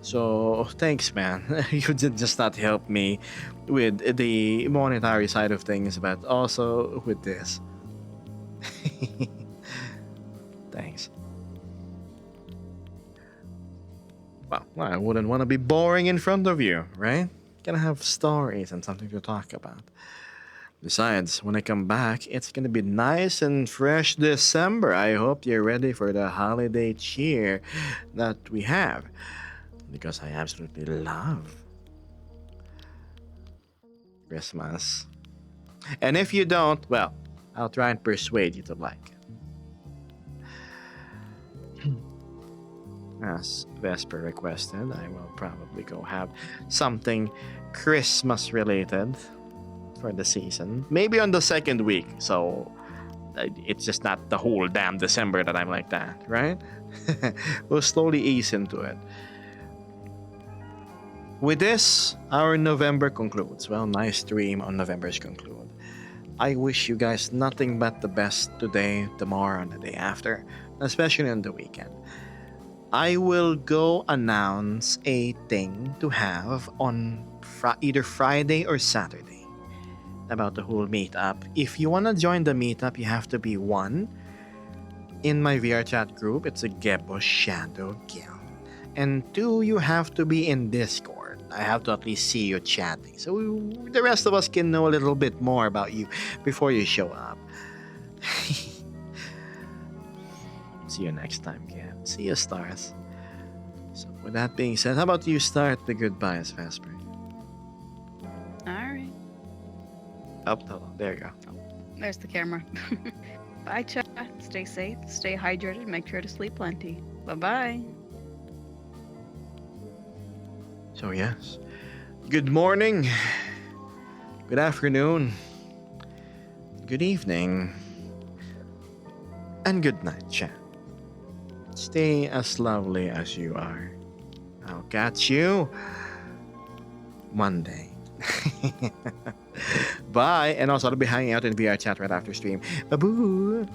So thanks, man. You did just not help me with the monetary side of things, but also with this. Thanks. Well, I wouldn't want to be boring in front of you, right? Gotta have stories and something to talk about. Besides, when I come back, it's gonna be nice and fresh December. I hope you're ready for the holiday cheer that we have. Because I absolutely love Christmas. And if you don't, well, I'll try and persuade you to like it. As Vesper requested, I will probably go have something Christmas related for the season. Maybe on the second week, so it's just not the whole damn December that I'm like that, right? We'll slowly ease into it. with this, our November concludes. Well, nice stream on November's conclude. I wish you guys nothing but the best today, tomorrow, and the day after, especially on the weekend. I will go announce a thing to have on either Friday or Saturday about the whole meetup. If you want to join the meetup, you have to be one in my VR chat group. It's a Gebo Shadow Guild. And two, you have to be in Discord. I have to at least see you chatting. So the rest of us can know a little bit more about you before you show up. See you next time, Gab. See you, stars. So with that being said, how about you start the goodbyes, Vesper? Alright. Up, there you go. There's the camera. Bye, chat. Stay safe, stay hydrated, make sure to sleep plenty. Bye-bye. So yes, good morning, good afternoon, good evening, and good night, chat. Stay as lovely as you are. I'll catch you Monday. Bye, and also I'll be hanging out in VR chat right after stream. Bye-boo.